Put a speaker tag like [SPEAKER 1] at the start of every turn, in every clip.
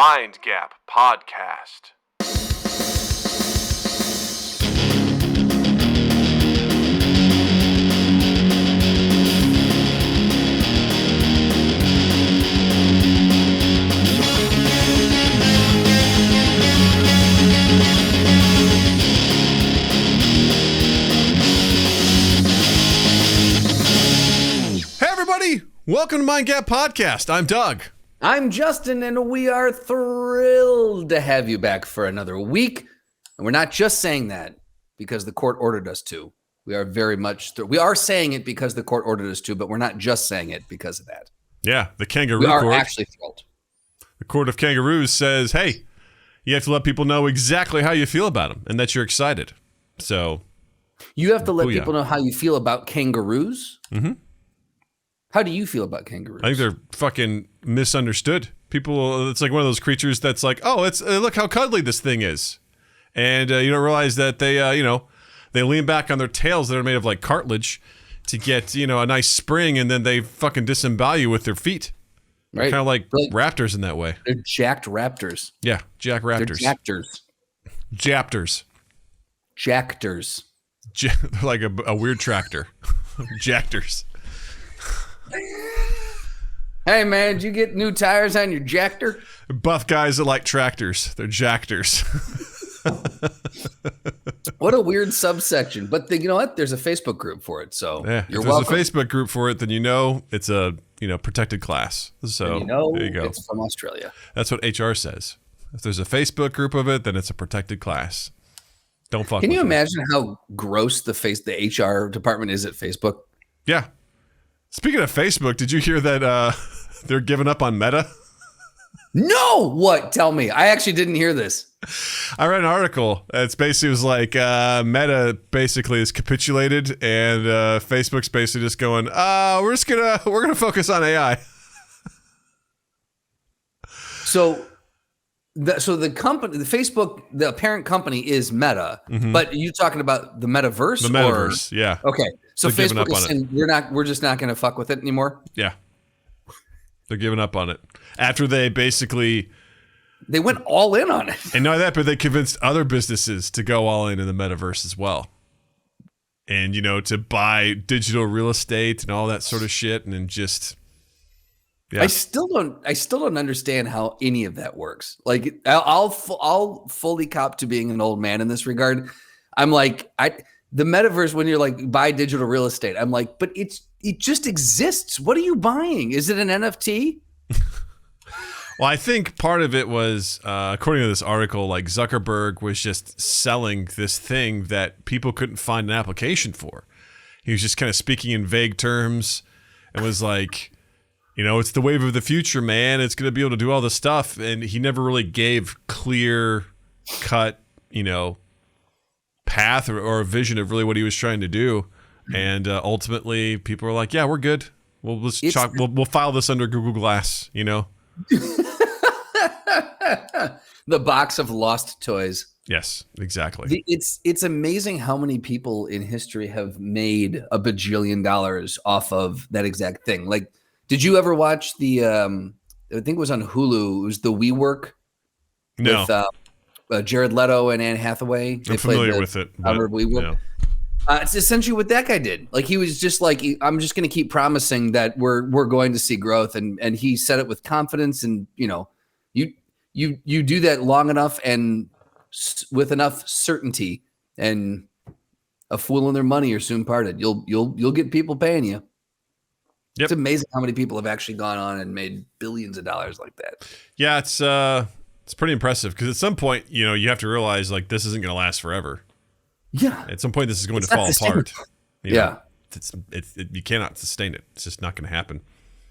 [SPEAKER 1] Mind Gap Podcast.
[SPEAKER 2] Hey everybody, welcome to Mind Gap Podcast. I'm Doug.
[SPEAKER 3] I'm Justin, and we are thrilled to have you back for another week. And we're not just saying that because the court ordered us to. We are very much, we are saying it because the court ordered us to, but we're not just saying it because of that.
[SPEAKER 2] Yeah, the kangaroo
[SPEAKER 3] We are
[SPEAKER 2] court.
[SPEAKER 3] actually thrilled.
[SPEAKER 2] The court of kangaroos says, hey, you have to let people know exactly how you feel about them and that you're excited. So
[SPEAKER 3] You have to let
[SPEAKER 2] booyah.
[SPEAKER 3] people know how you feel about kangaroos.
[SPEAKER 2] Mm-hmm.
[SPEAKER 3] How do you feel about kangaroos?
[SPEAKER 2] I think they're fucking misunderstood. People, it's like one of those creatures that's like, oh, it's look how cuddly this thing is. And you don't realize that they, they lean back on their tails that are made of like cartilage to get, a nice spring, and then they fucking disembowel you with their feet.
[SPEAKER 3] Right.
[SPEAKER 2] Kind of like raptors in that way.
[SPEAKER 3] They're jacked raptors.
[SPEAKER 2] Yeah, jack raptors.
[SPEAKER 3] They're jackers.
[SPEAKER 2] Japtors.
[SPEAKER 3] Jackters.
[SPEAKER 2] They're like a weird tractor. Jactors.
[SPEAKER 3] Hey man, did you get new tires on your jackter?
[SPEAKER 2] Buff guys that like tractors. They're jactors.
[SPEAKER 3] What a weird subsection. But you know what? There's a Facebook group for it. So
[SPEAKER 2] Yeah,
[SPEAKER 3] you're
[SPEAKER 2] if there's
[SPEAKER 3] welcome.
[SPEAKER 2] a Facebook group for it, then it's a protected class. So
[SPEAKER 3] And
[SPEAKER 2] there you go.
[SPEAKER 3] It's from Australia.
[SPEAKER 2] That's what HR says. If there's a Facebook group of it, then it's a protected class. Don't fuck.
[SPEAKER 3] Can
[SPEAKER 2] with
[SPEAKER 3] you
[SPEAKER 2] it.
[SPEAKER 3] imagine how gross the HR department is at Facebook?
[SPEAKER 2] Yeah. Speaking of Facebook, did you hear that they're giving up on Meta?
[SPEAKER 3] No, what? Tell me. I actually didn't hear this.
[SPEAKER 2] I read an article. It's basically was like Meta basically is capitulated, and Facebook's basically just going, we're gonna focus on AI.
[SPEAKER 3] So the company, the Facebook, the parent company is Meta, but you're talking about the Metaverse?
[SPEAKER 2] The Metaverse, yeah.
[SPEAKER 3] Okay. So
[SPEAKER 2] They're giving
[SPEAKER 3] Facebook
[SPEAKER 2] up
[SPEAKER 3] is
[SPEAKER 2] on it.
[SPEAKER 3] saying we're just not going to fuck with it anymore.
[SPEAKER 2] Yeah. They're giving up on it. After they basically...
[SPEAKER 3] They went all in on it.
[SPEAKER 2] And not that, but they convinced other businesses to go all in the Metaverse as well. And, to buy digital real estate and all that sort of shit, and then just... Yeah.
[SPEAKER 3] I still don't understand how any of that works. Like I'll fully cop to being an old man in this regard. I'm like, the Metaverse, when you're like buy digital real estate, I'm like, but it just exists. What are you buying? Is it an NFT?
[SPEAKER 2] Well, I think part of it was, according to this article, like Zuckerberg was just selling this thing that people couldn't find an application for. He was just kind of speaking in vague terms and was like, it's the wave of the future, man. It's going to be able to do all this stuff. And he never really gave clear cut, path or a vision of really what he was trying to do. And ultimately, people were like, yeah, we're good. We'll file this under Google Glass,
[SPEAKER 3] The box of lost toys.
[SPEAKER 2] Yes, exactly.
[SPEAKER 3] It's amazing how many people in history have made $1 bajillion off of that exact thing. Like, did you ever watch the, I think it was on Hulu, it was the WeWork?
[SPEAKER 2] No.
[SPEAKER 3] With Jared Leto and Anne Hathaway.
[SPEAKER 2] I'm familiar with it.
[SPEAKER 3] WeWork.
[SPEAKER 2] No.
[SPEAKER 3] It's essentially what that guy did. Like, he was just like, I'm just going to keep promising that we're going to see growth. And he said it with confidence. And, you do that long enough and with enough certainty, and a fool and their money are soon parted. You'll get people paying you.
[SPEAKER 2] Yep.
[SPEAKER 3] It's amazing how many people have actually gone on and made billions of dollars like that.
[SPEAKER 2] Yeah, it's pretty impressive because at some point, you have to realize like this isn't going to last forever.
[SPEAKER 3] Yeah.
[SPEAKER 2] At some point, this is going to fall apart.
[SPEAKER 3] Yeah.
[SPEAKER 2] You cannot sustain it. It's just not going to happen.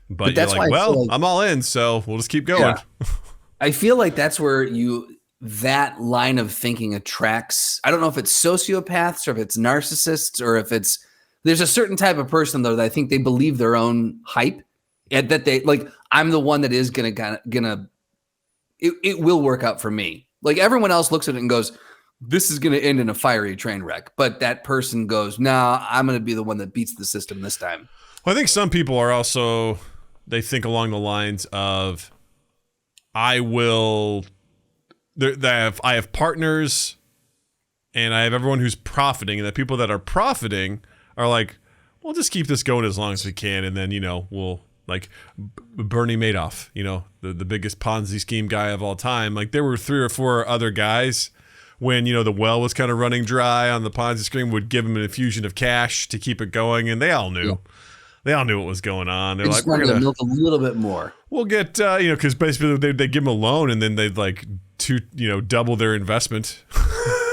[SPEAKER 2] But
[SPEAKER 3] that's
[SPEAKER 2] you're like,
[SPEAKER 3] why I feel
[SPEAKER 2] well,
[SPEAKER 3] like-
[SPEAKER 2] I'm all in, so we'll just keep going.
[SPEAKER 3] Yeah. I feel like that's where that line of thinking attracts. I don't know if it's sociopaths or if it's narcissists or if there's a certain type of person though that I think they believe their own hype, and that they like, I'm the one that is gonna it will work out for me. Like, everyone else looks at it and goes, this is gonna end in a fiery train wreck. But that person goes, nah, I'm gonna be the one that beats the system this time.
[SPEAKER 2] Well, I think some people are also, they think along the lines of, I will. I have partners, and I have everyone who's profiting, and the people that are profiting are like, we'll just keep this going as long as we can, and then we'll like Bernie Madoff, the biggest Ponzi scheme guy of all time. Like there were 3 or 4 other guys when the well was kind of running dry on the Ponzi scheme, would give him an infusion of cash to keep it going, and they all knew. Yeah. They all knew what was going on. They're like, we're gonna
[SPEAKER 3] milk a little bit more.
[SPEAKER 2] We'll get because basically they give them a loan and then they'd like double their investment.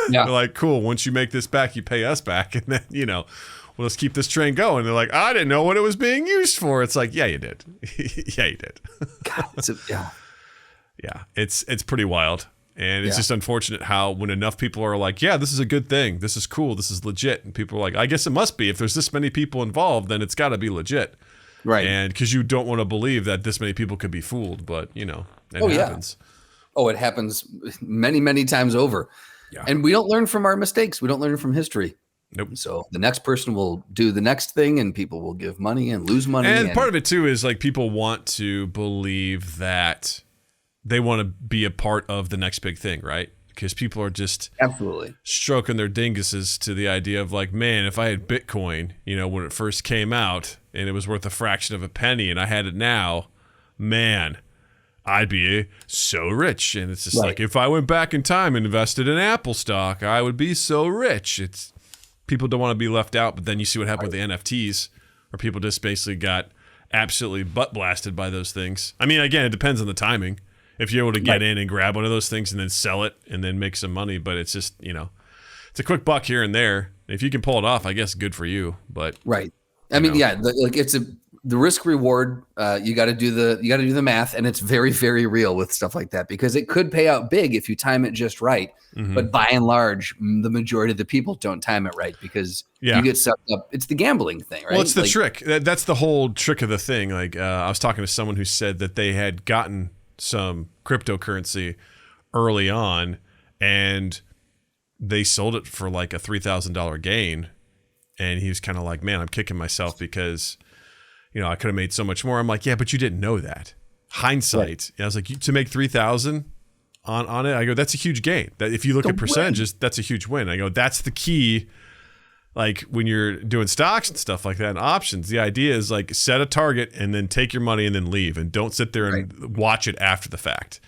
[SPEAKER 2] Yeah. They're like, cool. Once you make this back, you pay us back, and then well, let's keep this train going. They're like, I didn't know what it was being used for. It's like, yeah, you did. Yeah, you did.
[SPEAKER 3] God,
[SPEAKER 2] yeah, it's pretty wild, and it's just unfortunate how when enough people are like, yeah, this is a good thing, this is cool, this is legit, and people are like, I guess it must be. If there's this many people involved, then it's got to be legit, right? And because you don't want to believe that this many people could be fooled, but it happens.
[SPEAKER 3] Oh, it happens many, many times over. Yeah. And we don't learn from our mistakes. We don't learn from history.
[SPEAKER 2] Nope.
[SPEAKER 3] So the next person will do the next thing, and people will give money and lose money.
[SPEAKER 2] And part of it too is like people want to believe that they want to be a part of the next big thing, right? Because people are just
[SPEAKER 3] absolutely
[SPEAKER 2] stroking their dinguses to the idea of like, man, if I had Bitcoin, when it first came out and it was worth a fraction of a penny, and I had it now, man, I'd be so rich. And it's just like, if I went back in time and invested in Apple stock, I would be so rich. It's people don't want to be left out, but then you see what happened with the NFTs, where people just basically got absolutely butt blasted by those things. I mean, again, it depends on the timing. If you're able to get in and grab one of those things and then sell it and then make some money, but it's just, it's a quick buck here and there. If you can pull it off, I guess good for you. But
[SPEAKER 3] I mean, it's the risk reward. You got to do the math, and it's very, very real with stuff like that, because it could pay out big if you time it just right. Mm-hmm. But by and large, the majority of the people don't time it right, because you get sucked up. It's the gambling thing, right?
[SPEAKER 2] Well, it's the trick. That's the whole trick of the thing. Like I was talking to someone who said that they had gotten some cryptocurrency early on, and they sold it for like a $3,000 gain, and he was kind of like, man, I'm kicking myself because I could have made so much more. I'm like, yeah, but you didn't know that. Hindsight. I was like, to make 3,000 on it, I go, that's a huge gain. That if you look at percentages, that's a huge win. I go, that's the key. Like when you're doing stocks and stuff like that and options, the idea is like set a target and then take your money and then leave, and don't sit there and watch it after the fact,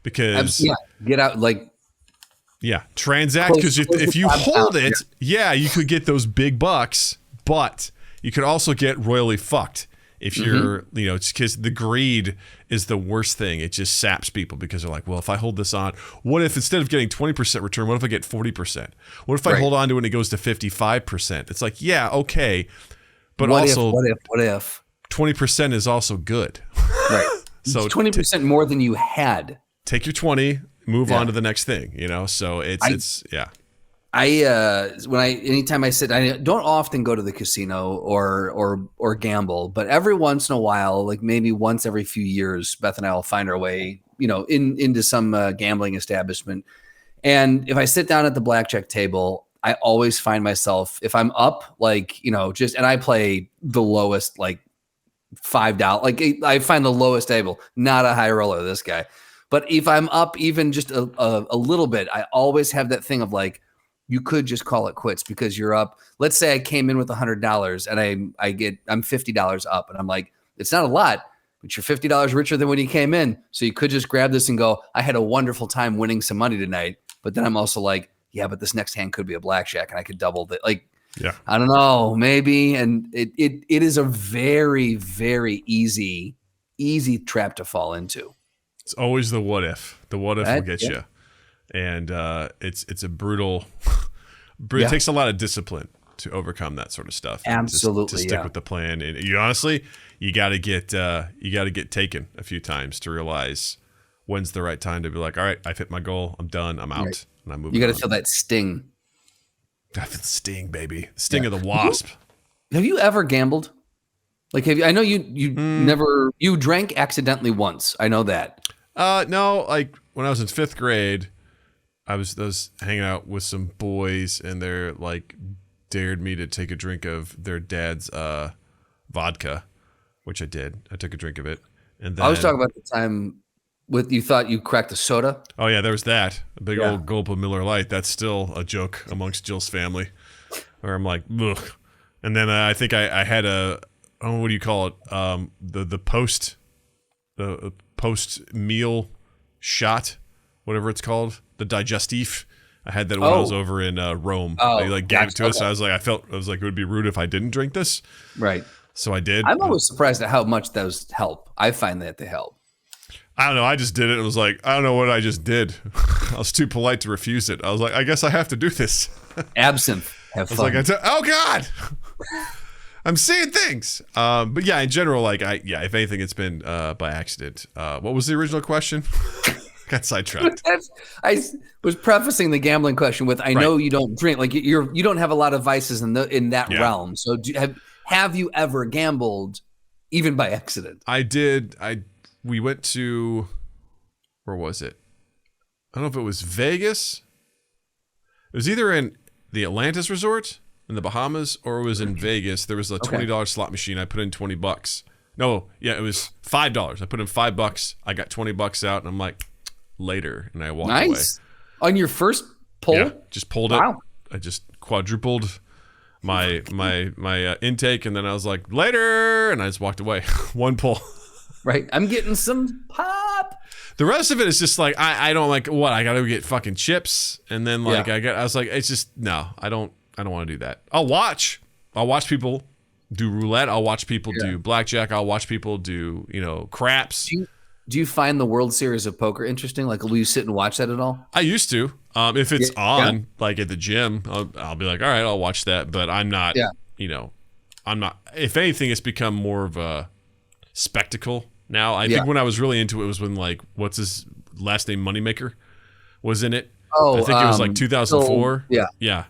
[SPEAKER 2] because
[SPEAKER 3] get out
[SPEAKER 2] transact, because if you hold it, you could get those big bucks, but you could also get royally fucked if you're, it's because the greed is the worst thing. It just saps people, because they're like, well, if I hold this on, what if instead of getting 20% return, what if I get 40%? What if I hold on to it and it goes to 55%? It's like, yeah, okay. But what if 20% is also good?
[SPEAKER 3] Right. So 20% more than you had.
[SPEAKER 2] Take your 20, move on to the next thing, So
[SPEAKER 3] anytime I sit, I don't often go to the casino or gamble, but every once in a while, like maybe once every few years, Beth and I will find our way, into some gambling establishment. And if I sit down at the blackjack table, I always find myself, if I'm up, and I play the lowest, like $5, like I find the lowest table, not a high roller, this guy. But if I'm up even just a little bit, I always have that thing of like, you could just call it quits because you're up. Let's say I came in with $100 and I'm $50 up, and I'm like, it's not a lot, but you're $50 richer than when you came in. So you could just grab this and go, I had a wonderful time winning some money tonight. But then I'm also like, yeah, but this next hand could be a blackjack and I could double that. Like, I don't know, maybe. And it is a very, very easy trap to fall into.
[SPEAKER 2] It's always the what if. The what if will get you. And it's a brutal. It takes a lot of discipline to overcome that sort of stuff.
[SPEAKER 3] Absolutely,
[SPEAKER 2] to stick with the plan. And you honestly, you got to get taken a few times to realize when's the right time to be like, all right, I've hit my goal, I'm done, I'm out, and I'm moving.
[SPEAKER 3] You got to feel that sting.
[SPEAKER 2] I feel the sting, baby. The sting of the wasp.
[SPEAKER 3] Have you ever gambled? Like, I know you never. You drank accidentally once. I know that.
[SPEAKER 2] No, like when I was in 5th grade. I was hanging out with some boys, and they're like dared me to take a drink of their dad's vodka, which I did. I took a drink of it, and then
[SPEAKER 3] I was talking about the time you thought you cracked a soda?
[SPEAKER 2] Oh yeah, there was that. A big
[SPEAKER 3] Yeah.
[SPEAKER 2] old gulp of Miller Lite. That's still a joke amongst Jill's family. Where I'm like, ugh. And then I think I had what do you call it? The post meal shot, whatever it's called, the digestif. I had that when I was over in Rome.
[SPEAKER 3] Oh,
[SPEAKER 2] they like gave it to us.
[SPEAKER 3] okay.
[SPEAKER 2] I was like, it would be rude if I didn't drink this.
[SPEAKER 3] Right.
[SPEAKER 2] So I did.
[SPEAKER 3] I'm always surprised at how much those help. I find that they help.
[SPEAKER 2] I don't know. I just did it. It was like, I don't know what I just did. I was too polite to refuse it. I was like, I guess I have to do this.
[SPEAKER 3] Absinthe. Have
[SPEAKER 2] I
[SPEAKER 3] fun.
[SPEAKER 2] was like, oh God, I'm seeing things. But yeah, in general, like if anything, it's been by accident. What was the original question? Got sidetracked.
[SPEAKER 3] I was prefacing the gambling question with, I know you don't drink, like you don't have a lot of vices in that realm. So have you ever gambled, even by accident?
[SPEAKER 2] I did. We went to, where was it? I don't know if it was Vegas. It was either in the Atlantis Resort in the Bahamas, or it was in Vegas. There was a $20 slot machine. I put in $20. No, yeah, it was $5. I put in $5. I got $20 out, and I'm like, later, and I walked away.
[SPEAKER 3] Nice. On your first pull?
[SPEAKER 2] Yeah, just pulled it.
[SPEAKER 3] Wow.
[SPEAKER 2] I just quadrupled my intake, and then I was like, later, and I just walked away. One pull.
[SPEAKER 3] Right. I'm getting some pop.
[SPEAKER 2] The rest of it is just like, I don't like, what, I gotta get fucking chips, and then like I was like, it's just, no, I don't want to do that. I'll watch people do roulette. I'll watch people do blackjack. I'll watch people do, craps.
[SPEAKER 3] Do you find the World Series of Poker interesting? Like, will you sit and watch that at all?
[SPEAKER 2] I used to. If it's on, like at the gym, I'll be like, all right, I'll watch that. But I'm not, I'm not. If anything, it's become more of a spectacle now. I think when I was really into it was when, like, what's his last name, Moneymaker, was in it.
[SPEAKER 3] Oh,
[SPEAKER 2] I think it was like 2004.
[SPEAKER 3] Yeah.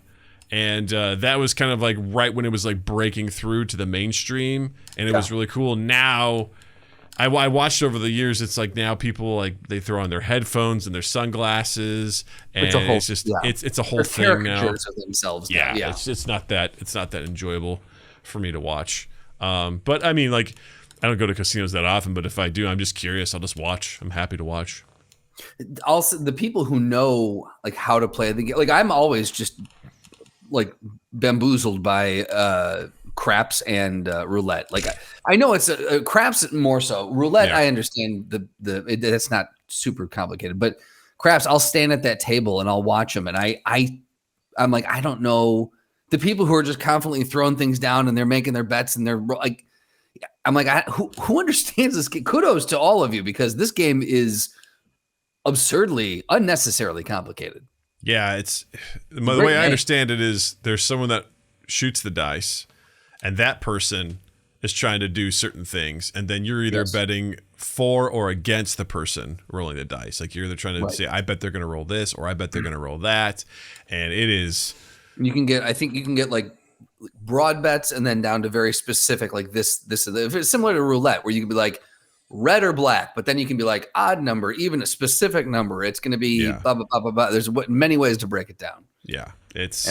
[SPEAKER 2] And that was kind of like right when it was like breaking through to the mainstream, and it was really cool. Now, I watched over the years. It's like now people, like, they throw on their headphones and their sunglasses, and it's just it's a whole thing now.
[SPEAKER 3] Of themselves.
[SPEAKER 2] Yeah. It's not that enjoyable for me to watch. But I mean, like, I don't go to casinos that often, but if I do, I'm just curious. I'll just watch. I'm happy to watch.
[SPEAKER 3] Also, the people who know, like, how to play the game, like, I'm always just like bamboozled by craps and roulette. Like, I know it's craps more so. Roulette, I understand that's not super complicated, but craps, I'll stand at that table and I'll watch them, and I'm like, I don't know, the people who are just confidently throwing things down and they're making their bets and they're like, I'm like, who understands this? Kudos to all of you, because this game is absurdly, unnecessarily complicated.
[SPEAKER 2] Yeah, it's the way I understand it is there's someone that shoots the dice, and that person is trying to do certain things, and then you're either betting for or against the person rolling the dice. Like, you're either trying to say, I bet they're going to roll this, or I bet they're going to roll that, and it is. I think you can get like broad bets, and then down to very specific, like this. If it's similar to roulette, where you can be like red or black, but then you can be like odd number, even a specific number. It's going to be blah, blah, blah, blah, blah. There's many ways to break it down. Yeah, it's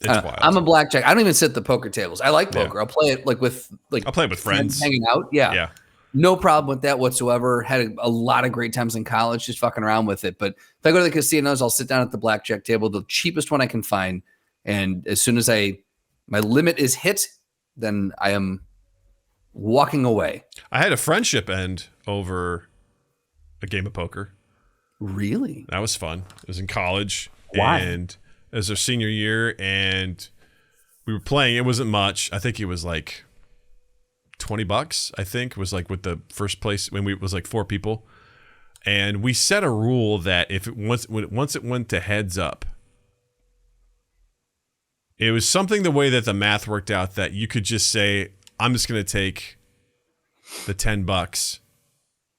[SPEAKER 3] wild. I'm a blackjack. I don't even sit at the poker tables. I like poker. I'll play it I'll
[SPEAKER 2] play it with friends
[SPEAKER 3] hanging out. Yeah. No problem with that whatsoever. Had a lot of great times in college just fucking around with it. But if I go to the casinos, I'll sit down at the blackjack table, the cheapest one I can find. And as soon as my limit is hit, then I am walking away.
[SPEAKER 2] I had a friendship end over a game of poker.
[SPEAKER 3] Really?
[SPEAKER 2] That was fun. It was in college.
[SPEAKER 3] Why?
[SPEAKER 2] And it was our senior year, and we were playing. It wasn't much. I think it was like $20, I think, was like with the first place when it was like 4 people. And we set a rule that once it went to heads up, it was something the way that the math worked out that you could just say, I'm just going to take the $10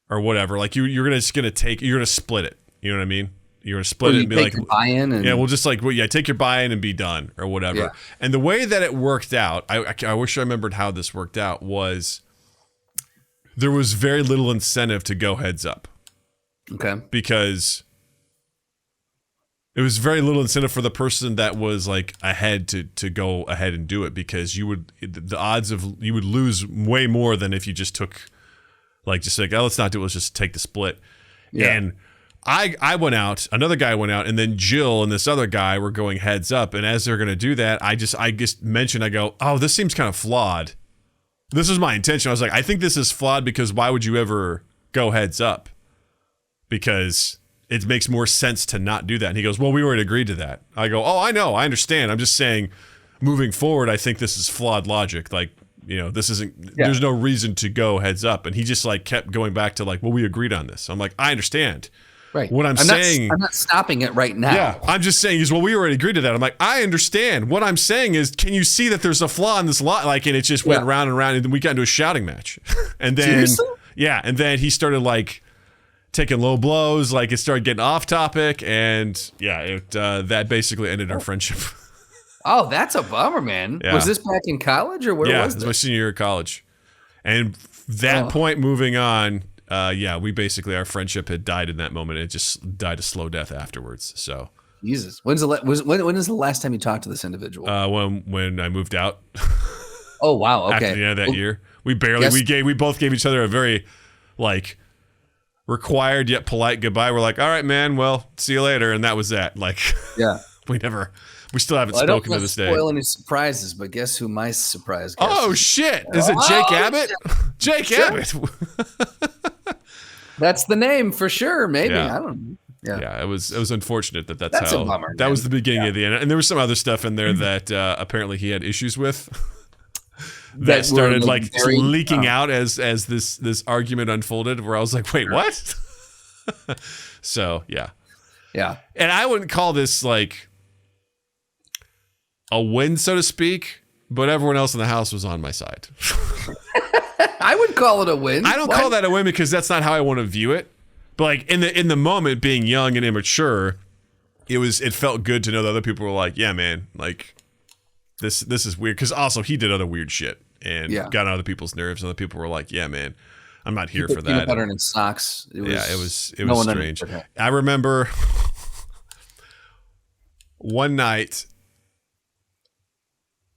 [SPEAKER 2] or whatever. Like you're going to split it. You know what I mean? You're going to split it and be like,
[SPEAKER 3] buy-in and
[SPEAKER 2] we'll just like, take your buy-in and be done or whatever. Yeah. And the way that it worked out, I wish I remembered how this worked out, was there was very little incentive to go heads up.
[SPEAKER 3] Okay.
[SPEAKER 2] Because it was very little incentive for the person that was like ahead to go ahead and do it, because the odds of you would lose way more than if you just took, like, just like, oh, let's not do it, let's just take the split.
[SPEAKER 3] Yeah.
[SPEAKER 2] And I went out, another guy went out, and then Jill and this other guy were going heads up. And as they're going to do that, I just mentioned, I go, oh, this seems kind of flawed. This was my intention. I was like, I think this is flawed because why would you ever go heads up? Because it makes more sense to not do that. And he goes, well, we already agreed to that. I go, oh, I know. I understand. I'm just saying moving forward, I think this is flawed logic. Like, this isn't, there's no reason to go heads up. And he just like kept going back to like, well, we agreed on this. I'm like, I understand.
[SPEAKER 3] Right.
[SPEAKER 2] What I'm saying,
[SPEAKER 3] I'm not stopping it right now.
[SPEAKER 2] Yeah, I'm just saying is, well, we already agreed to that. I'm like, I understand. What I'm saying is, can you see that there's a flaw in this law? Like, and it just went round and round, and then we got into a shouting match. And then,
[SPEAKER 3] seriously?
[SPEAKER 2] Yeah, and then he started like taking low blows. Like it started getting off topic, and yeah, that basically ended our friendship.
[SPEAKER 3] Oh, that's a bummer, man.
[SPEAKER 2] Yeah.
[SPEAKER 3] Was this back in college or where was
[SPEAKER 2] it was
[SPEAKER 3] this?
[SPEAKER 2] my senior year of college, and that point moving on. We basically, our friendship had died in that moment. It just died a slow death afterwards. So,
[SPEAKER 3] Jesus, when is the last time you talked to this individual?
[SPEAKER 2] When I moved out.
[SPEAKER 3] Oh wow, okay.
[SPEAKER 2] After the end of that year, we both gave each other a very like required yet polite goodbye. We're like, all right, man, well, see you later, and that was that. Like,
[SPEAKER 3] yeah,
[SPEAKER 2] we still haven't spoken to this day.
[SPEAKER 3] I don't spoil any surprises, but guess who my surprise guest
[SPEAKER 2] Oh
[SPEAKER 3] is?
[SPEAKER 2] shit! Is it Jake Abbott? Jake Abbott.
[SPEAKER 3] That's the name for sure. Maybe
[SPEAKER 2] Yeah.
[SPEAKER 3] I don't know.
[SPEAKER 2] Yeah, it was unfortunate that's
[SPEAKER 3] That's
[SPEAKER 2] how
[SPEAKER 3] a bummer,
[SPEAKER 2] that
[SPEAKER 3] man.
[SPEAKER 2] was the beginning of the end, and there was some other stuff in there that apparently he had issues with that started
[SPEAKER 3] were,
[SPEAKER 2] like
[SPEAKER 3] very-
[SPEAKER 2] leaking out as this argument unfolded. Where I was like, wait, what? So yeah, and I wouldn't call this like a win, so to speak, but everyone else in the house was on my side.
[SPEAKER 3] I would call it a win.
[SPEAKER 2] I don't call that a win because that's not how I want to view it. But like in the moment, being young and immature, it felt good to know that other people were like, yeah, man, like this is weird. Because also he did other weird shit and got on other people's nerves. And other people were like, yeah, man, I'm not here for that.
[SPEAKER 3] Peanut butter and socks. It was
[SPEAKER 2] strange. I remember one night.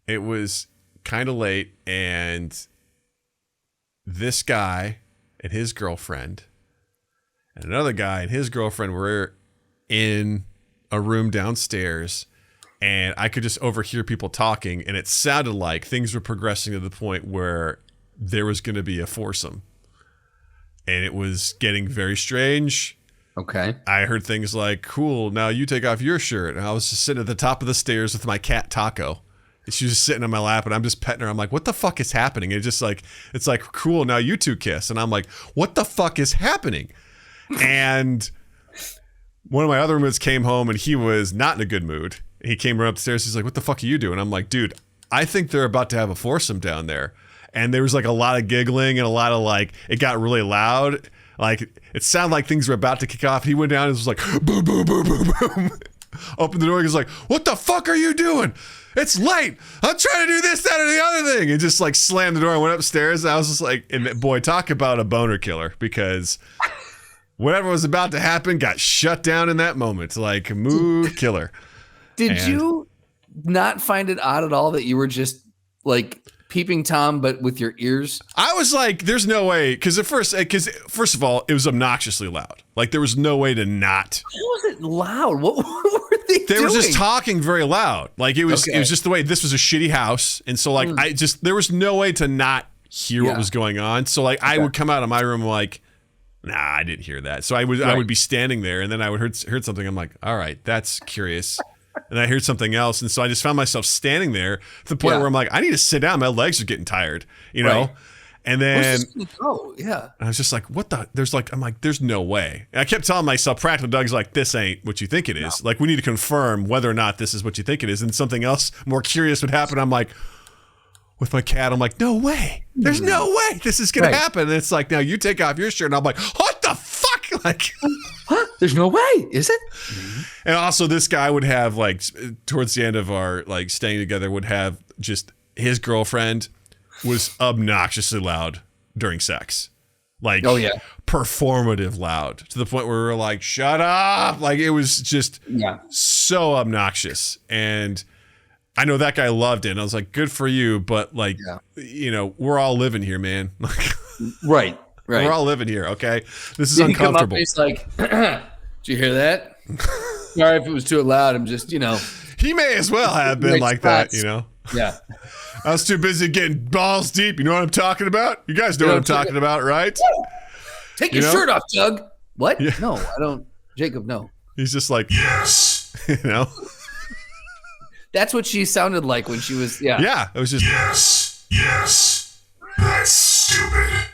[SPEAKER 2] It was kind of late, and this guy and his girlfriend and another guy and his girlfriend were in a room downstairs, and I could just overhear people talking, and it sounded like things were progressing to the point where there was going to be a foursome, and it was getting very strange.
[SPEAKER 3] Okay.
[SPEAKER 2] I heard things like, cool, now you take off your shirt. And I was just sitting at the top of the stairs with my cat Taco. She was just sitting on my lap, and I'm just petting her. I'm like, what the fuck is happening? And it's like, cool, now you two kiss. And I'm like, what the fuck is happening? And one of my other roommates came home, and he was not in a good mood. He came right upstairs. He's like, what the fuck are you doing? I'm like, dude, I think they're about to have a foursome down there. And there was like a lot of giggling and a lot of like, it got really loud. Like, it sounded like things were about to kick off. He went down and was like, boom, boom, boom, boom, boom. Opened the door. He was like, what the fuck are you doing? It's late. I'm trying to do this, that, or the other thing. And just like slammed the door and went upstairs. And I was just like, and boy, talk about a boner killer, because whatever was about to happen got shut down in that moment. Like, mood killer.
[SPEAKER 3] Did you not find it odd at all that you were just like peeping Tom, but with your ears?
[SPEAKER 2] I was like, there's no way. Because first of all, it was obnoxiously loud. Like, there was no way to not.
[SPEAKER 3] How was it loud? What were they doing?
[SPEAKER 2] They were just talking very loud. Like, it was just the way, this was a shitty house. And so like, there was no way to not hear what was going on. So like, I would come out of my room like, nah, I didn't hear that. So I would be standing there, and then I would heard something. I'm like, all right, that's curious. And I heard something else. And so I just found myself standing there to the point where I'm like, I need to sit down. My legs are getting tired, you know? And then I was just like, what the, I'm like, there's no way. And I kept telling myself, Practical Doug's like, this ain't what you think it is. No. Like, we need to confirm whether or not this is what you think it is. And something else more curious would happen. I'm like, with my cat, I'm like, no way. There's no way this is going to happen. And it's like, now you take off your shirt. And I'm like, what the fuck? Like,
[SPEAKER 3] huh? There's no way. Is it?
[SPEAKER 2] And also this guy would have like, towards the end of our like staying together, would have just his girlfriend was obnoxiously loud during sex. Like, performative loud, to the point where we were like, shut up. Like, it was just so obnoxious. And I know that guy loved it. And I was like, good for you. But like, you know, we're all living here, man.
[SPEAKER 3] Right. Right.
[SPEAKER 2] We're all living here, okay? This is
[SPEAKER 3] Then he come up
[SPEAKER 2] uncomfortable.
[SPEAKER 3] and he's like, did you hear that? Sorry if it was too loud. I'm just,
[SPEAKER 2] He may as well have been
[SPEAKER 3] Right
[SPEAKER 2] like
[SPEAKER 3] spots.
[SPEAKER 2] that, you know?
[SPEAKER 3] Yeah.
[SPEAKER 2] I was too busy getting balls deep. You know what I'm talking about? You guys know what I'm talking about, right?
[SPEAKER 3] Take your shirt off, Doug. What?
[SPEAKER 2] Yeah.
[SPEAKER 3] No, I don't. Jacob, no.
[SPEAKER 2] He's just like, yes. You know?
[SPEAKER 3] That's what she sounded like when she was,
[SPEAKER 2] Yeah, it was just,
[SPEAKER 1] Yes. That's stupid.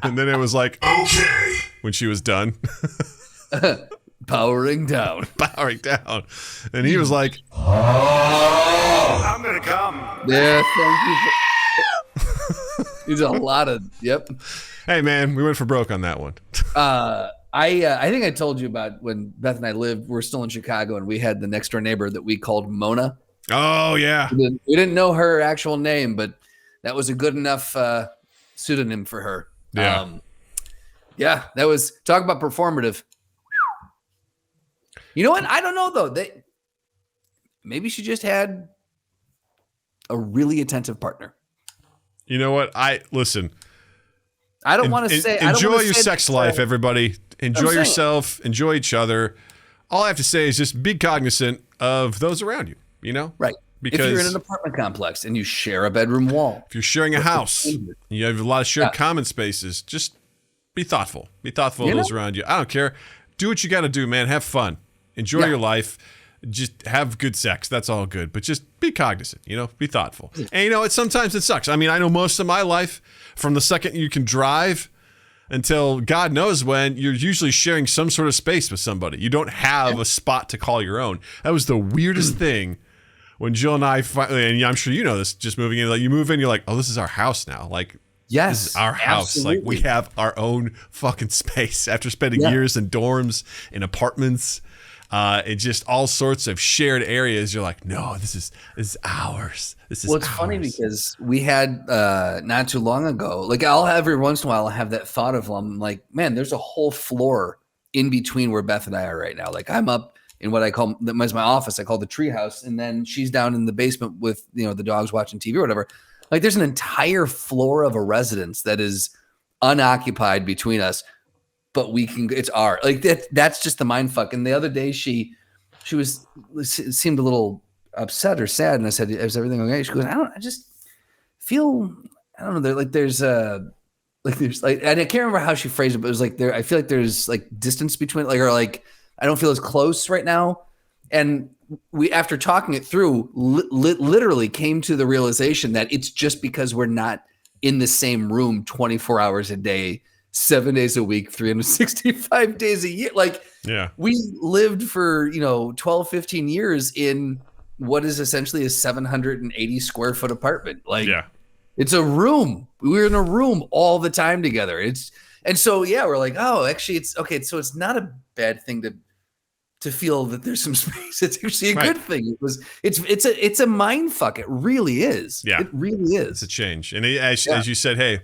[SPEAKER 2] and then it was like,
[SPEAKER 1] Okay.
[SPEAKER 2] when she was done,
[SPEAKER 3] powering down.
[SPEAKER 2] powering down. And he was like,
[SPEAKER 1] I'm gonna come.
[SPEAKER 3] Yeah, thank you. There's a lot of, yep.
[SPEAKER 2] hey, man, we went for broke on that one.
[SPEAKER 3] I think I told you about when Beth and I lived, we're still in Chicago, and we had the next door neighbor that we called Mona.
[SPEAKER 2] Oh, yeah.
[SPEAKER 3] We didn't know her actual name, but that was a good enough pseudonym for her.
[SPEAKER 2] Yeah.
[SPEAKER 3] Yeah, that was, talk about performative. You know what? I don't know, though. Maybe she just had a really attentive partner.
[SPEAKER 2] You know what? Listen.
[SPEAKER 3] I don't want to say.
[SPEAKER 2] Enjoy your sex life, everybody. Enjoy
[SPEAKER 3] saying.
[SPEAKER 2] yourself. Enjoy each other. All I have to say is just be cognizant of those around you, you know?
[SPEAKER 3] Right.
[SPEAKER 2] Because
[SPEAKER 3] if you're in an apartment complex and you share a bedroom wall,
[SPEAKER 2] if you're sharing a house, and you have a lot of shared common spaces, just be thoughtful. Be thoughtful of those around you. I don't care. Do what you got to do, man. Have fun. Enjoy your life. Just have good sex. That's all good. But just be cognizant, you know? Be thoughtful. And, sometimes it sucks. I mean, I know most of my life, from the second you can drive until God knows when, you're usually sharing some sort of space with somebody. You don't have a spot to call your own. That was the weirdest thing when Jill and I finally, and I'm sure you know this, just moving in, like you move in, you're like, oh, this is our house now. Like,
[SPEAKER 3] yes,
[SPEAKER 2] this is our house.
[SPEAKER 3] absolutely.
[SPEAKER 2] Like, we have our own fucking space after spending years in dorms, in apartments, and just all sorts of shared areas. You're like, no, this is ours. This is
[SPEAKER 3] Well, it's
[SPEAKER 2] ours.
[SPEAKER 3] funny because we had not too long ago, like I'll every once in a while I'll have that thought of I'm like, man, there's a whole floor in between where Beth and I are right now. Like I'm up in what I call my office. I call the treehouse, and then she's down in the basement with the dogs watching TV or whatever. Like there's an entire floor of a residence that is unoccupied between us, but it's our like that's just the mind fuck. And the other day she seemed a little upset or sad, and I said, "Is everything okay?" She goes, I just feel, I don't know. There's and I can't remember how she phrased it, but it was like I feel like there's like distance between I don't feel as close right now. And we, after talking it through, literally came to the realization that it's just because we're not in the same room 24 hours a day, 7 days a week, 365 days a year. Like, we lived for, 12, 15 years in what is essentially a 780 square foot apartment. Like, it's a room. We were in a room all the time together. We're like, oh, actually it's okay. So it's not a bad thing to feel that there's some space. It's actually a good thing. It's a mind fuck. It really is.
[SPEAKER 2] Yeah.
[SPEAKER 3] It really is.
[SPEAKER 2] It's a change. And as you said, hey,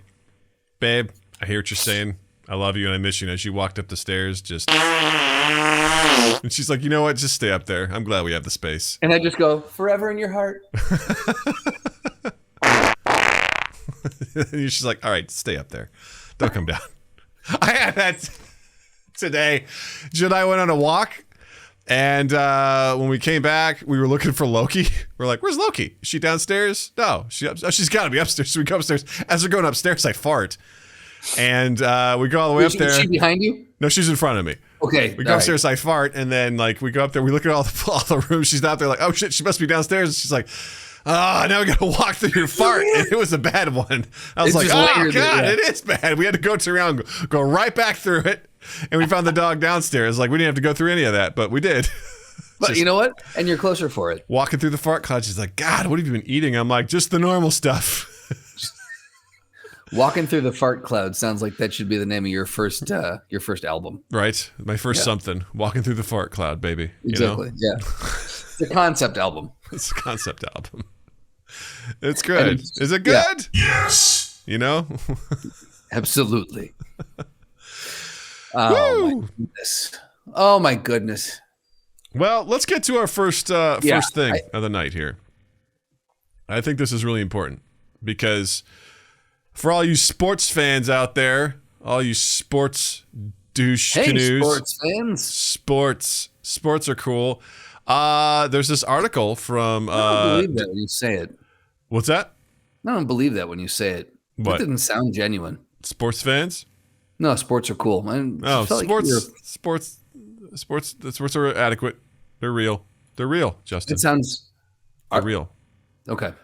[SPEAKER 2] babe, I hear what you're saying. I love you and I miss you. And as you walked up the stairs, and she's like, you know what? Just stay up there. I'm glad we have the space.
[SPEAKER 3] And I just go, forever in your heart.
[SPEAKER 2] And she's like, all right, stay up there. Don't come down. I had that today. Jill and I went on a walk. And when we came back, we were looking for Loki. We're like, where's Loki? Is she downstairs? No, she's got to be upstairs. So we go upstairs. As we're going upstairs, I fart. And we go all the way up there.
[SPEAKER 3] Is she behind you?
[SPEAKER 2] No, she's in front of me.
[SPEAKER 3] Okay.
[SPEAKER 2] We go upstairs, I fart. And then we go up there. We look at all the rooms. She's not there like, oh, shit, she must be downstairs. And she's like, now we got to walk through your fart. And it was a bad one. I was like, oh, God, it is bad. We had to go around, go right back through it. And we found the dog downstairs. Like, we didn't have to go through any of that, but we did.
[SPEAKER 3] But you know what? And you're closer for it.
[SPEAKER 2] Walking through the fart cloud, she's like, God, what have you been eating? I'm like, just the normal stuff.
[SPEAKER 3] Walking through the fart cloud sounds like that should be the name of your first album.
[SPEAKER 2] Right? My first something. Walking through the fart cloud, baby.
[SPEAKER 3] Exactly. You know? Yeah. It's a concept album.
[SPEAKER 2] It's a concept album. It's good. Is it good?
[SPEAKER 1] Yeah. Yes.
[SPEAKER 2] You know?
[SPEAKER 3] Absolutely. Oh, my goodness. Oh, my goodness.
[SPEAKER 2] Well, let's get to our first thing of the night here. I think this is really important because For all you sports fans out there, all you sports douche canoes.
[SPEAKER 3] Sports fans.
[SPEAKER 2] Sports are cool. There's this article from.
[SPEAKER 3] I don't believe that when you say it.
[SPEAKER 2] What's that?
[SPEAKER 3] I don't believe that when you say it.
[SPEAKER 2] What?
[SPEAKER 3] That didn't sound genuine.
[SPEAKER 2] Sports fans?
[SPEAKER 3] No, sports are cool.
[SPEAKER 2] Sports. The sports are adequate. They're real. They're real, Justin.
[SPEAKER 3] It sounds.
[SPEAKER 2] They're real.
[SPEAKER 3] Okay.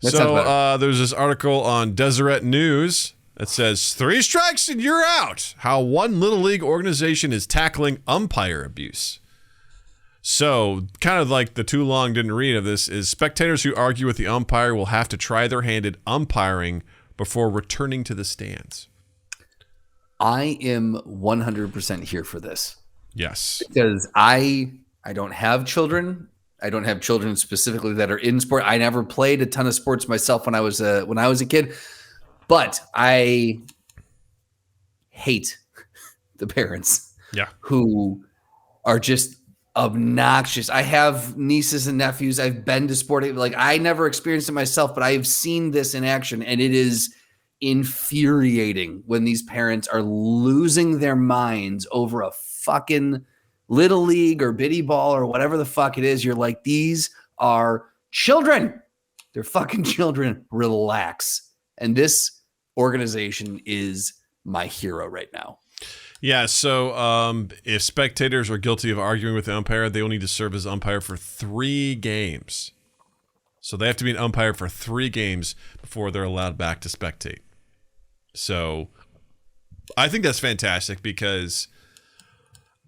[SPEAKER 3] That sounds better.
[SPEAKER 2] There's this article on Deseret News that says 3 strikes and you're out. How one Little League organization is tackling umpire abuse. So, kind of like the too long didn't read of this, is spectators who argue with the umpire will have to try their hand at umpiring before returning to the stands.
[SPEAKER 3] I am 100% here for this.
[SPEAKER 2] Yes.
[SPEAKER 3] Because I don't have children. I don't have children specifically that are in sport. I never played a ton of sports myself when I was a kid, but I hate the parents who are just obnoxious. I have nieces and nephews. I've been to sporting, like I never experienced it myself, but I've seen this in action, and it is infuriating when these parents are losing their minds over a fucking little league or biddy ball or whatever the fuck it is. You're like, these are children. They're fucking children. Relax. And this organization is my hero right now.
[SPEAKER 2] Yeah, so if spectators are guilty of arguing with the umpire, they will need to serve as umpire for 3 games. So they have to be an umpire for 3 games before they're allowed back to spectate. So I think that's fantastic because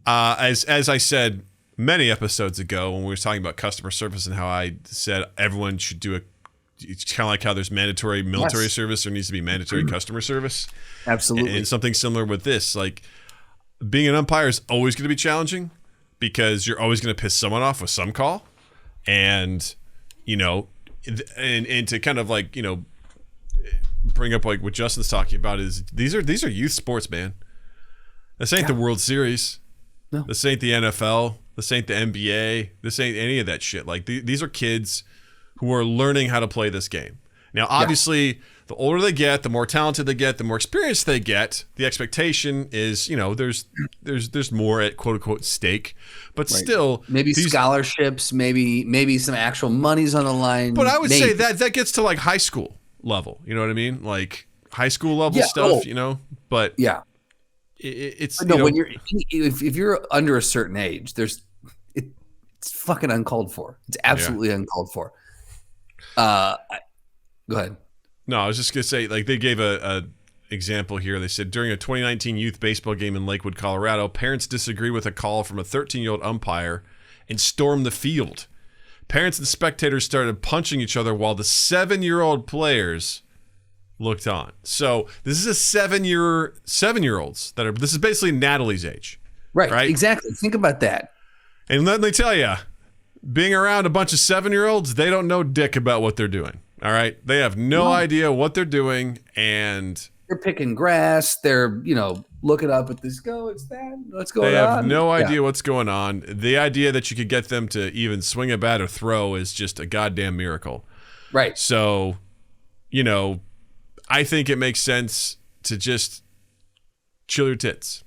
[SPEAKER 2] as I said many episodes ago when we were talking about customer service and how I said everyone should do it's kind of like how there's mandatory military service, there needs to be mandatory customer service.
[SPEAKER 3] Absolutely.
[SPEAKER 2] And something similar with this, like being an umpire is always going to be challenging because you're always going to piss someone off with some call. And, and to kind of like, bring up like what Justin's talking about is these are youth sports, man. This ain't the World Series.
[SPEAKER 3] No.
[SPEAKER 2] This ain't the NFL. This ain't the NBA. This ain't any of that shit. Like these are kids who are learning how to play this game. Now, obviously, the older they get, the more talented they get, the more experience they get. The expectation is, there's more at quote unquote stake, but still,
[SPEAKER 3] maybe scholarships, maybe some actual money's on the line.
[SPEAKER 2] But I would say that gets to like high school level. You know what I mean? Like high school level stuff. But it's
[SPEAKER 3] when you're if you're under a certain age, it's fucking uncalled for. It's absolutely uncalled for. Go ahead.
[SPEAKER 2] No, I was just gonna say, like they gave a example here. They said during a 2019 youth baseball game in Lakewood, Colorado, parents disagreed with a call from a 13-year-old umpire and stormed the field. Parents and spectators started punching each other while the 7-year-old players looked on. So this is a 7-year-olds that are. This is basically Natalie's age.
[SPEAKER 3] Right. Exactly. Think about that.
[SPEAKER 2] And let me tell you, being around a bunch of 7-year-olds, they don't know dick about what they're doing. All right. They have no idea what they're doing. And
[SPEAKER 3] they're picking grass. They're, looking up at this. It's that. What's going on?
[SPEAKER 2] They have no idea what's going on. The idea that you could get them to even swing a bat or throw is just a goddamn miracle.
[SPEAKER 3] Right.
[SPEAKER 2] So, I think it makes sense to just chill your tits,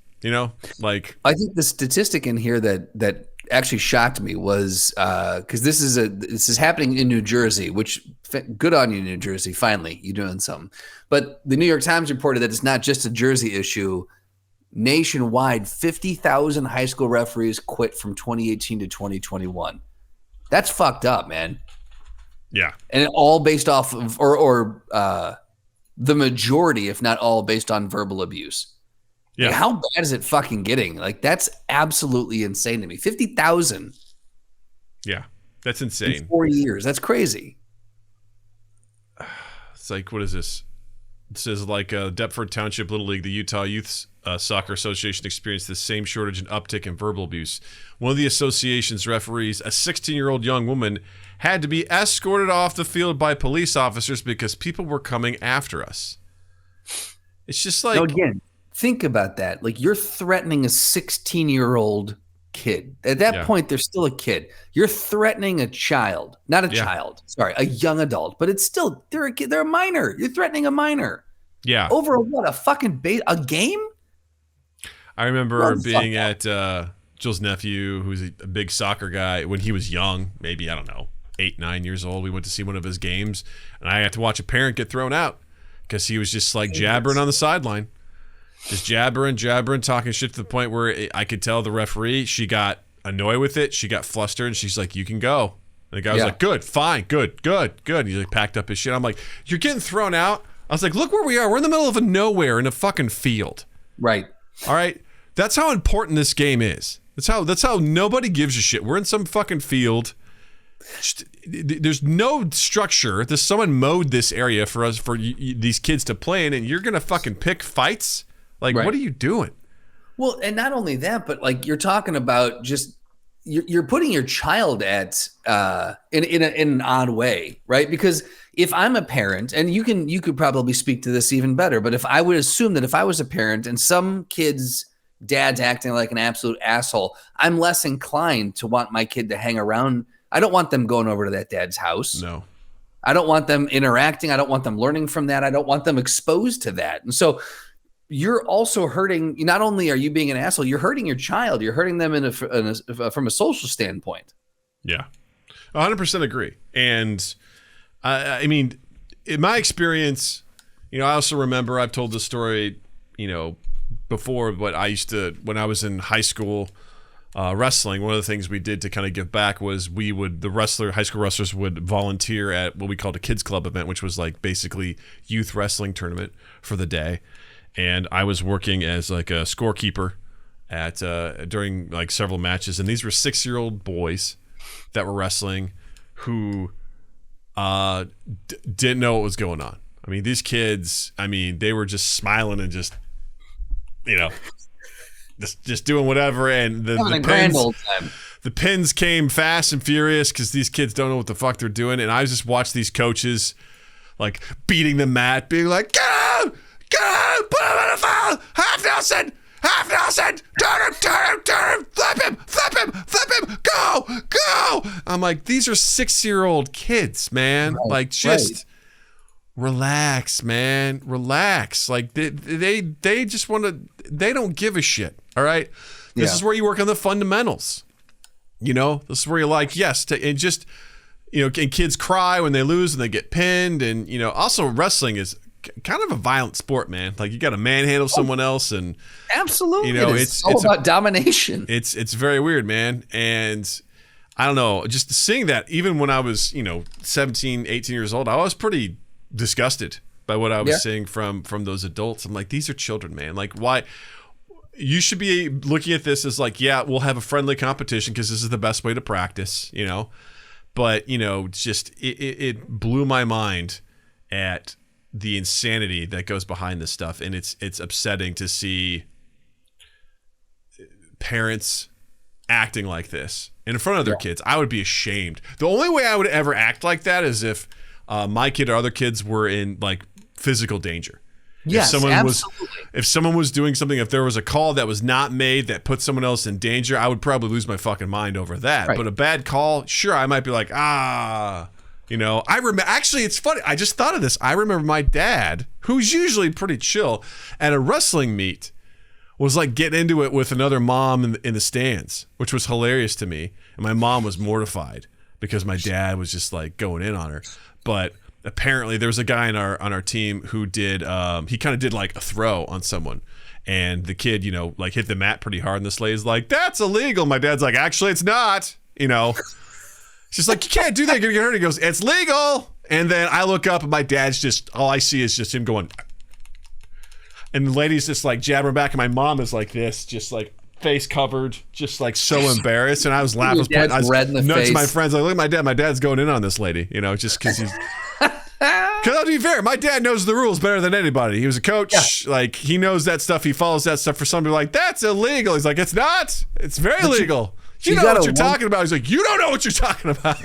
[SPEAKER 2] like.
[SPEAKER 3] I think the statistic in here that actually shocked me was because this is happening in New Jersey, which good on you, New Jersey. Finally, you're doing something. But the New York Times reported that it's not just a Jersey issue. Nationwide, 50,000 high school referees quit from 2018 to 2021. That's fucked up, man.
[SPEAKER 2] Yeah,
[SPEAKER 3] and all based off of or the majority, if not all, based on verbal abuse. Yeah. Like, how bad is it fucking getting? Like, that's absolutely insane to me. 50,000.
[SPEAKER 2] Yeah, that's insane.
[SPEAKER 3] In 4 years. That's crazy.
[SPEAKER 2] It's like, what is this? It says like Deptford Township Little League, the Utah Youth Soccer Association experienced the same shortage and uptick in verbal abuse. One of the association's referees, a 16-year-old young woman, had to be escorted off the field by police officers because people were coming after us. It's just like...
[SPEAKER 3] Now again, think about that. Like, you're threatening a 16-year-old kid. At that point, they're still a kid. You're threatening a child. Not a child. Sorry, a young adult. But it's still, they're a kid. They're a minor. You're threatening a minor.
[SPEAKER 2] Yeah.
[SPEAKER 3] Over a fucking a game?
[SPEAKER 2] I remember
[SPEAKER 3] What the
[SPEAKER 2] being
[SPEAKER 3] fuck?
[SPEAKER 2] at Jill's nephew, who's a big soccer guy, when he was young, maybe, I don't know, 8, 9 years old. We went to see one of his games, and I had to watch a parent get thrown out because he was just like jabbering on the sideline. Just jabbering, talking shit to the point where I could tell the referee, she got annoyed with it. She got flustered, and she's like, you can go. And the guy was like, good, fine, good. And he like packed up his shit. I'm like, you're getting thrown out? I was like, look where we are. We're in the middle of a nowhere in a fucking field.
[SPEAKER 3] Right.
[SPEAKER 2] All right? That's how important this game is. That's how nobody gives a shit. We're in some fucking field. There's no structure. Someone mowed this area for us, for these kids to play in, and you're going to fucking pick fights? Like, What are you doing?
[SPEAKER 3] Well, and not only that, but like you're talking about just you're putting your child at in an odd way, right? Because if I'm a parent, and you could probably speak to this even better, but if I would assume that if I was a parent and some kid's dad's acting like an absolute asshole, I'm less inclined to want my kid to hang around. I don't want them going over to that dad's house.
[SPEAKER 2] No.
[SPEAKER 3] I don't want them interacting. I don't want them learning from that. I don't want them exposed to that. And so you're also hurting. Not only are you being an asshole, you're hurting your child. You're hurting them from a social standpoint.
[SPEAKER 2] Yeah, 100% agree. And I mean, in my experience, I also remember I've told this story, before. But I used to, when I was in high school wrestling, one of the things we did to kind of give back was high school wrestlers would volunteer at what we called a kids club event, which was like basically youth wrestling tournament for the day. And I was working as like a scorekeeper at during like several matches, and these were 6-year-old boys that were wrestling who didn't know what was going on. I mean, these kids, they were just smiling and just just doing whatever, and the pins came fast and furious because these kids don't know what the fuck they're doing, and I just watched these coaches like beating the mat, being like, get out, put him on the foul, half Nelson, turn him, flip him, go. I'm like, these are 6-year-old kids, man.
[SPEAKER 3] Right,
[SPEAKER 2] like, just relax, man, relax. Like they just want to, they don't give a shit. All right. This is where you work on the fundamentals. This is where you're like, yes, and just, and kids cry when they lose and they get pinned. And, also wrestling is kind of a violent sport, man. Like, you got to manhandle someone else, and
[SPEAKER 3] absolutely, it's all about domination.
[SPEAKER 2] It's very weird, man. And I don't know, just seeing that, even when I was, 17, 18 years old, I was pretty disgusted by what I was seeing from those adults. I'm like, these are children, man. Like, why? You should be looking at this as like, yeah, we'll have a friendly competition because this is the best way to practice, But, just it blew my mind at the insanity that goes behind this stuff. And it's upsetting to see parents acting like this in front of their kids. I would be ashamed. The only way I would ever act like that is if my kid or other kids were in like physical danger.
[SPEAKER 3] Yes,
[SPEAKER 2] If someone was doing something, if there was a call that was not made that put someone else in danger, I would probably lose my fucking mind over that. Right. But a bad call, sure, I might be like, I remember, actually, it's funny. I just thought of this. I remember my dad, who's usually pretty chill, at a wrestling meet was like getting into it with another mom in the stands, which was hilarious to me. And my mom was mortified because my dad was just like going in on her. But apparently there was a guy on our team who did he kind of did like a throw on someone, and the kid like hit the mat pretty hard, and the slave's like, that's illegal. My dad's like, actually it's not. She's like, you can't do that, you're gonna get hurt. He goes, it's legal. And then I look up and my dad's just, all I see is just him going, and the lady's just like jabbering back, and my mom is like this, just like face covered, just like so embarrassed. And I was laughing. I was
[SPEAKER 3] red in the
[SPEAKER 2] nuts
[SPEAKER 3] face.
[SPEAKER 2] To my friends, like, look at my dad. My dad's going in on this lady, just because he's. Because I'll be fair, my dad knows the rules better than anybody. He was a coach. Yeah. Like, he knows that stuff. He follows that stuff. For somebody like, that's illegal. He's like, it's not. It's very legal. You know what you're talking about. He's like, you don't know what you're talking about.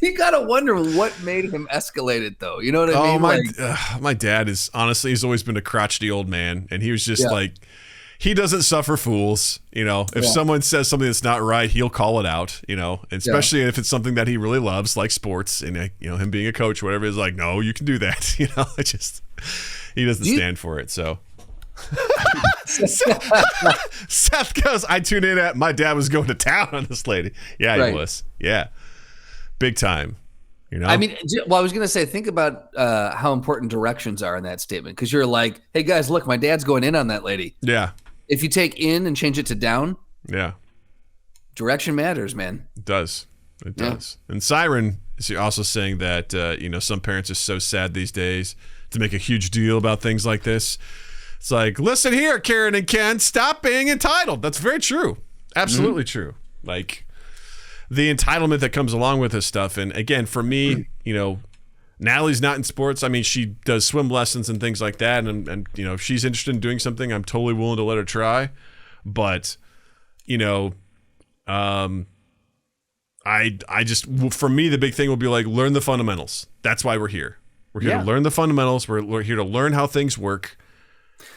[SPEAKER 3] You gotta wonder what made him escalate it, though. You know what I mean?
[SPEAKER 2] My dad is, honestly, he's always been a crotchety old man. And he was just like, he doesn't suffer fools. If someone says something that's not right, he'll call it out, especially if it's something that he really loves, like sports, and him being a coach or whatever, is like, no, you can do that. It just, He doesn't stand for it, so. Seth goes, I tuned in at my dad was going to town on this lady. Yeah, he was. Yeah. Big time. You know?
[SPEAKER 3] I mean, well, I was going to say, think about how important directions are in that statement. Because you're like, hey, guys, look, my dad's going in on that lady.
[SPEAKER 2] Yeah.
[SPEAKER 3] If you take in and change it to down,
[SPEAKER 2] yeah,
[SPEAKER 3] direction matters, man.
[SPEAKER 2] It does. It does. And Siren is also saying that, some parents are so sad these days to make a huge deal about things like this. It's like, listen here, Karen and Ken, stop being entitled. That's very true. Absolutely true. Like, the entitlement that comes along with this stuff. And again, for me, Natalie's not in sports. I mean, she does swim lessons and things like that. And if she's interested in doing something, I'm totally willing to let her try. But, I just, for me, the big thing will be like, learn the fundamentals. That's why we're here. We're here to learn the fundamentals. We're here to learn how things work.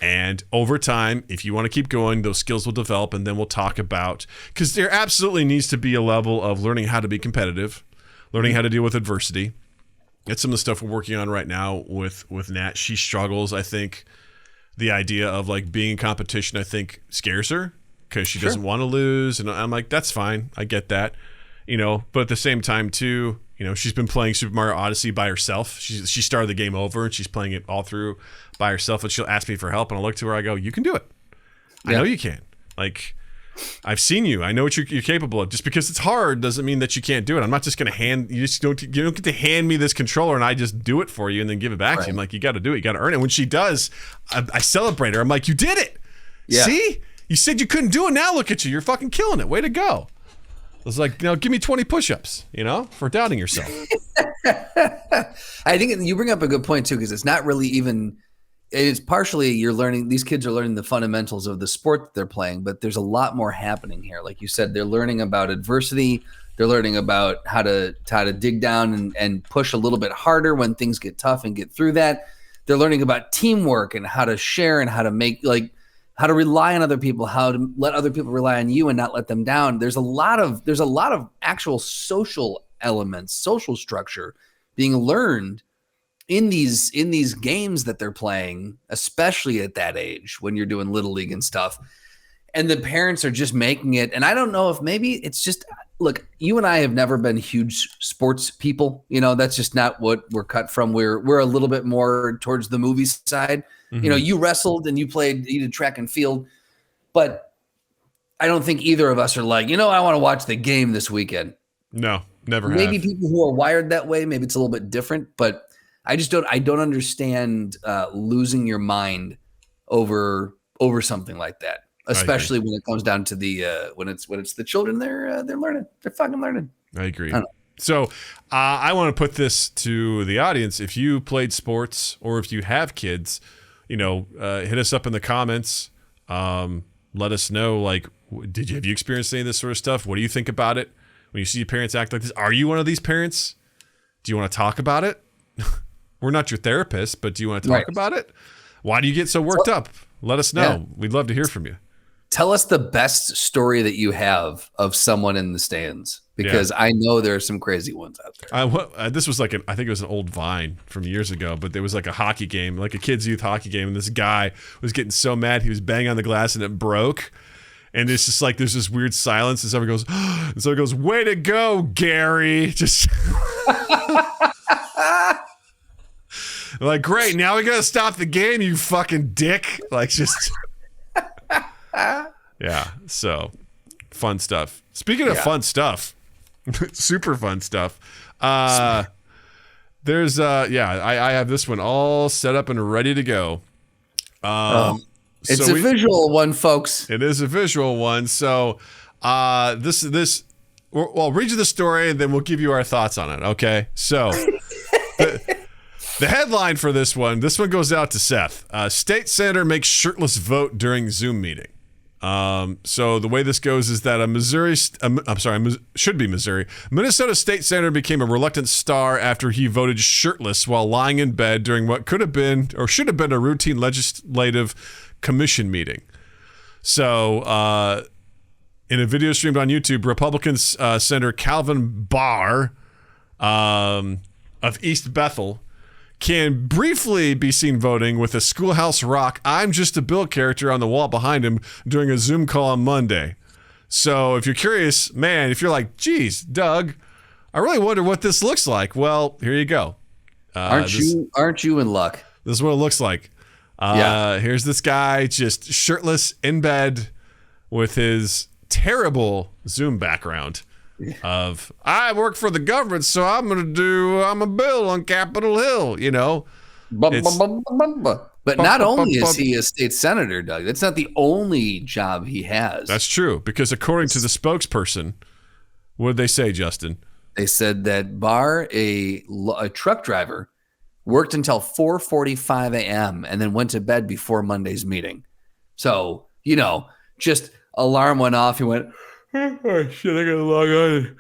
[SPEAKER 2] And over time, if you want to keep going, those skills will develop, and then we'll talk about, because there absolutely needs to be a level of learning how to be competitive, learning how to deal with adversity. It's some of the stuff we're working on right now with Nat. She struggles. I think the idea of like being in competition, I think, scares her because she doesn't want to lose. And I'm like, that's fine. I get that. But at the same time too, she's been playing Super Mario Odyssey by herself. She started the game over and she's playing it all through by herself, and she'll ask me for help, and I'll look to her. I go, you can do it. I know you can. Like, I've seen you. I know what you're capable of. Just because it's hard doesn't mean that you can't do it. I'm not just going to you don't get to hand me this controller and I just do it for you and then give it back to you. I'm like, you got to do it. You got to earn it. When she does, I celebrate her. I'm like, you did it. Yeah. See? You said you couldn't do it. Now look at you. You're fucking killing it. Way to go. I was like, give me 20 push-ups, for doubting yourself.
[SPEAKER 3] I think you bring up a good point too, because it's not really even, it's partially these kids are learning the fundamentals of the sport that they're playing, but there's a lot more happening here. Like you said, they're learning about adversity. They're learning about how to dig down and push a little bit harder when things get tough and get through that. They're learning about teamwork and how to share and how to how to rely on other people, how to let other people rely on you and not let them down. There's a lot of actual social elements, social structure being learned in these games that they're playing, especially at that age when you're doing Little League and stuff. And the parents are just making it. And I don't know if maybe it's just, look, you and I have never been huge sports people. That's just not what we're cut from. We're a little bit more towards the movie side. Mm-hmm. You wrestled and you did track and field, but I don't think either of us are like, I want to watch the game this weekend.
[SPEAKER 2] No, never have.
[SPEAKER 3] Maybe people who are wired that way, maybe it's a little bit different, but I don't understand losing your mind over something like that, especially when it comes down to the when it's the children. They're learning. They're fucking learning.
[SPEAKER 2] I agree. So I want to put this to the audience. If you played sports or if you have kids, hit us up in the comments. Let us know, like, have you experienced any of this sort of stuff? What do you think about it when you see parents act like this? Are you one of these parents? Do you want to talk about it? We're not your therapist, but do you want to talk about it? Why do you get so worked up? Let us know. Yeah. We'd love to hear from you.
[SPEAKER 3] Tell us the best story that you have of someone in the stands, because I know there are some crazy ones out there.
[SPEAKER 2] This was like I think it was an old Vine from years ago, but there was like a hockey game, like a kids' youth hockey game, and this guy was getting so mad he was banging on the glass and it broke. And it's just like there's this weird silence, and someone goes, and someone goes, "Way to go, Gary!" Just. Like, great, now we gotta stop the game, you fucking dick. Like, just yeah, so fun stuff. Speaking of fun stuff, super fun stuff. There's I have this one all set up and ready to go.
[SPEAKER 3] It's a visual one, folks.
[SPEAKER 2] It is a visual one. So this I'll read you the story and then we'll give you our thoughts on it. Okay, so the headline for this one goes out to Seth. State senator makes shirtless vote during Zoom meeting. So the way this goes is that Minnesota state senator became a reluctant star after he voted shirtless while lying in bed during what could have been or should have been a routine legislative commission meeting. So in a video streamed on YouTube, Republican Senator Calvin Barr of East Bethel can briefly be seen voting with a Schoolhouse Rock I'm Just a Bill character on the wall behind him during a Zoom call on Monday. So if you're curious, man, if you're like, geez, Doug, I really wonder what this looks like. Well, here you go.
[SPEAKER 3] Aren't you in luck?
[SPEAKER 2] This is what it looks like. Here's this guy just shirtless in bed with his terrible Zoom background of, I work for the government, so I'm a bill on Capitol Hill, you know.
[SPEAKER 3] But not only is he a state senator, Doug, that's not the only job he has.
[SPEAKER 2] That's true, because according to the spokesperson, what did they say, Justin?
[SPEAKER 3] They said that Barr, a truck driver, worked until 4:45 a.m. and then went to bed before Monday's meeting. So, you know, just alarm went off. He went, oh, shit, I got to log on and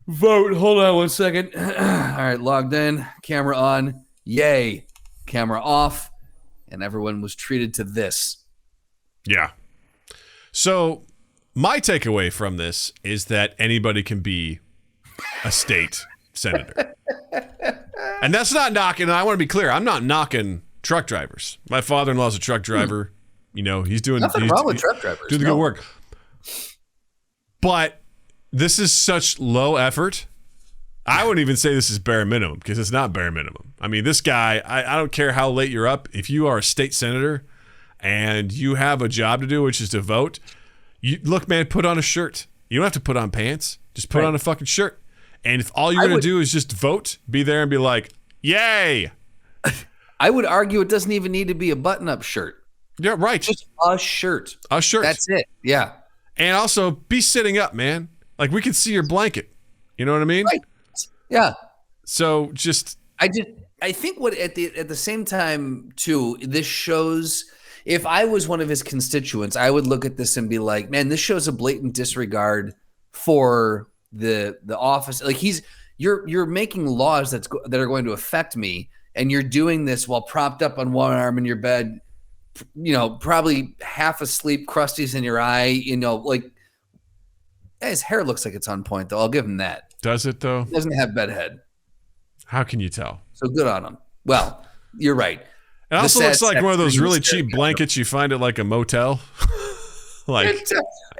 [SPEAKER 3] vote. Hold on 1 second. All right, logged in, camera on. Yay. Camera off. And everyone was treated to this.
[SPEAKER 2] Yeah. So my takeaway from this is that anybody can be a state senator. And that's not knocking. I want to be clear. I'm not knocking truck drivers. My father-in-law's a truck driver. You know, he's doing
[SPEAKER 3] nothing wrong with truck drivers.
[SPEAKER 2] Doing the good work. But this is such low effort. I wouldn't even say this is bare minimum, because it's not bare minimum. I mean, this guy, I don't care how late you're up. If you are a state senator and you have a job to do, which is to vote, look, man, put on a shirt. You don't have to put on pants. Just put on a fucking shirt. And if all you're going to do is just vote, be there and be like, yay.
[SPEAKER 3] I would argue it doesn't even need to be a button-up shirt.
[SPEAKER 2] Yeah, right.
[SPEAKER 3] Just a shirt.
[SPEAKER 2] A shirt.
[SPEAKER 3] That's it. Yeah.
[SPEAKER 2] And also be sitting up, man. Like, we can see your blanket. You know what I mean?
[SPEAKER 3] Right. Yeah.
[SPEAKER 2] So just
[SPEAKER 3] I think what at the same time too, this shows, if I was one of his constituents, I would look at this and be like, man, this shows a blatant disregard for the office. Like, you're making laws that are going to affect me, and you're doing this while propped up on one arm in your bed, you know, probably half asleep, crusties in your eye, you know, like, his hair looks like it's on point though. I'll give him that.
[SPEAKER 2] Does it though?
[SPEAKER 3] He doesn't have bedhead.
[SPEAKER 2] How can you tell?
[SPEAKER 3] So good on him. Well, you're right.
[SPEAKER 2] It also looks like one of those really cheap blankets you find at like a motel. Like,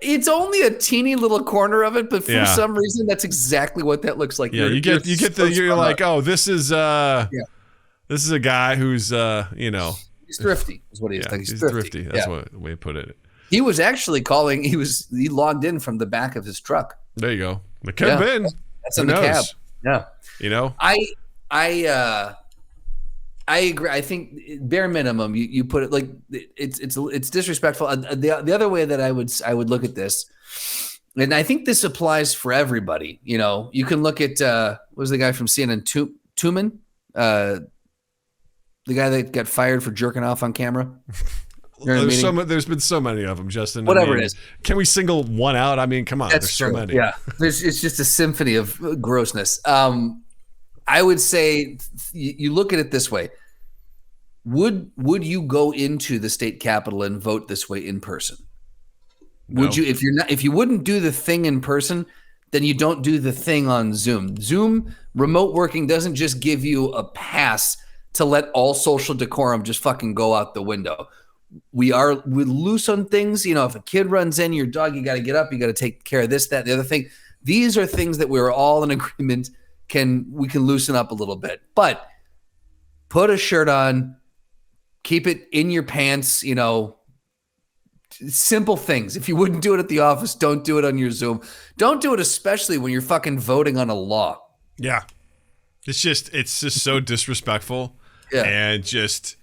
[SPEAKER 3] it's only a teeny little corner of it, but for some reason, that's exactly what that looks like.
[SPEAKER 2] Yeah, you're like, oh, this is this is a guy who's you know,
[SPEAKER 3] he's thrifty is what he is.
[SPEAKER 2] Yeah,
[SPEAKER 3] like
[SPEAKER 2] he's thrifty. That's what the way to put it.
[SPEAKER 3] He was actually calling. He logged in from the back of his truck.
[SPEAKER 2] There you go. It could have been.
[SPEAKER 3] That's in the cab. Yeah.
[SPEAKER 2] You know,
[SPEAKER 3] I agree. I think bare minimum, you put it like it's disrespectful. The other way that I would look at this, and I think this applies for everybody. You know, you can look at what was the guy from CNN, Tuman, the guy that got fired for jerking off on camera.
[SPEAKER 2] There's been so many of them, Justin.
[SPEAKER 3] Whatever it is.
[SPEAKER 2] Can we single one out? I mean, come on.
[SPEAKER 3] There's
[SPEAKER 2] so many.
[SPEAKER 3] Yeah. It's just a symphony of grossness. I would say you look at it this way. Would you go into the state capitol and vote this way in person? No. Would you, if you wouldn't do the thing in person, then you don't do the thing on Zoom. Zoom remote working doesn't just give you a pass to let all social decorum just fucking go out the window. We're loose on things. You know, if a kid runs in, your dog, you got to get up, you got to take care of this, that, the other thing. These are things that we're all in agreement we can loosen up a little bit. But put a shirt on, keep it in your pants, you know, simple things. If you wouldn't do it at the office, don't do it on your Zoom. Don't do it especially when you're fucking voting on a law.
[SPEAKER 2] Yeah. It's just so disrespectful.
[SPEAKER 3] Yeah.
[SPEAKER 2] And just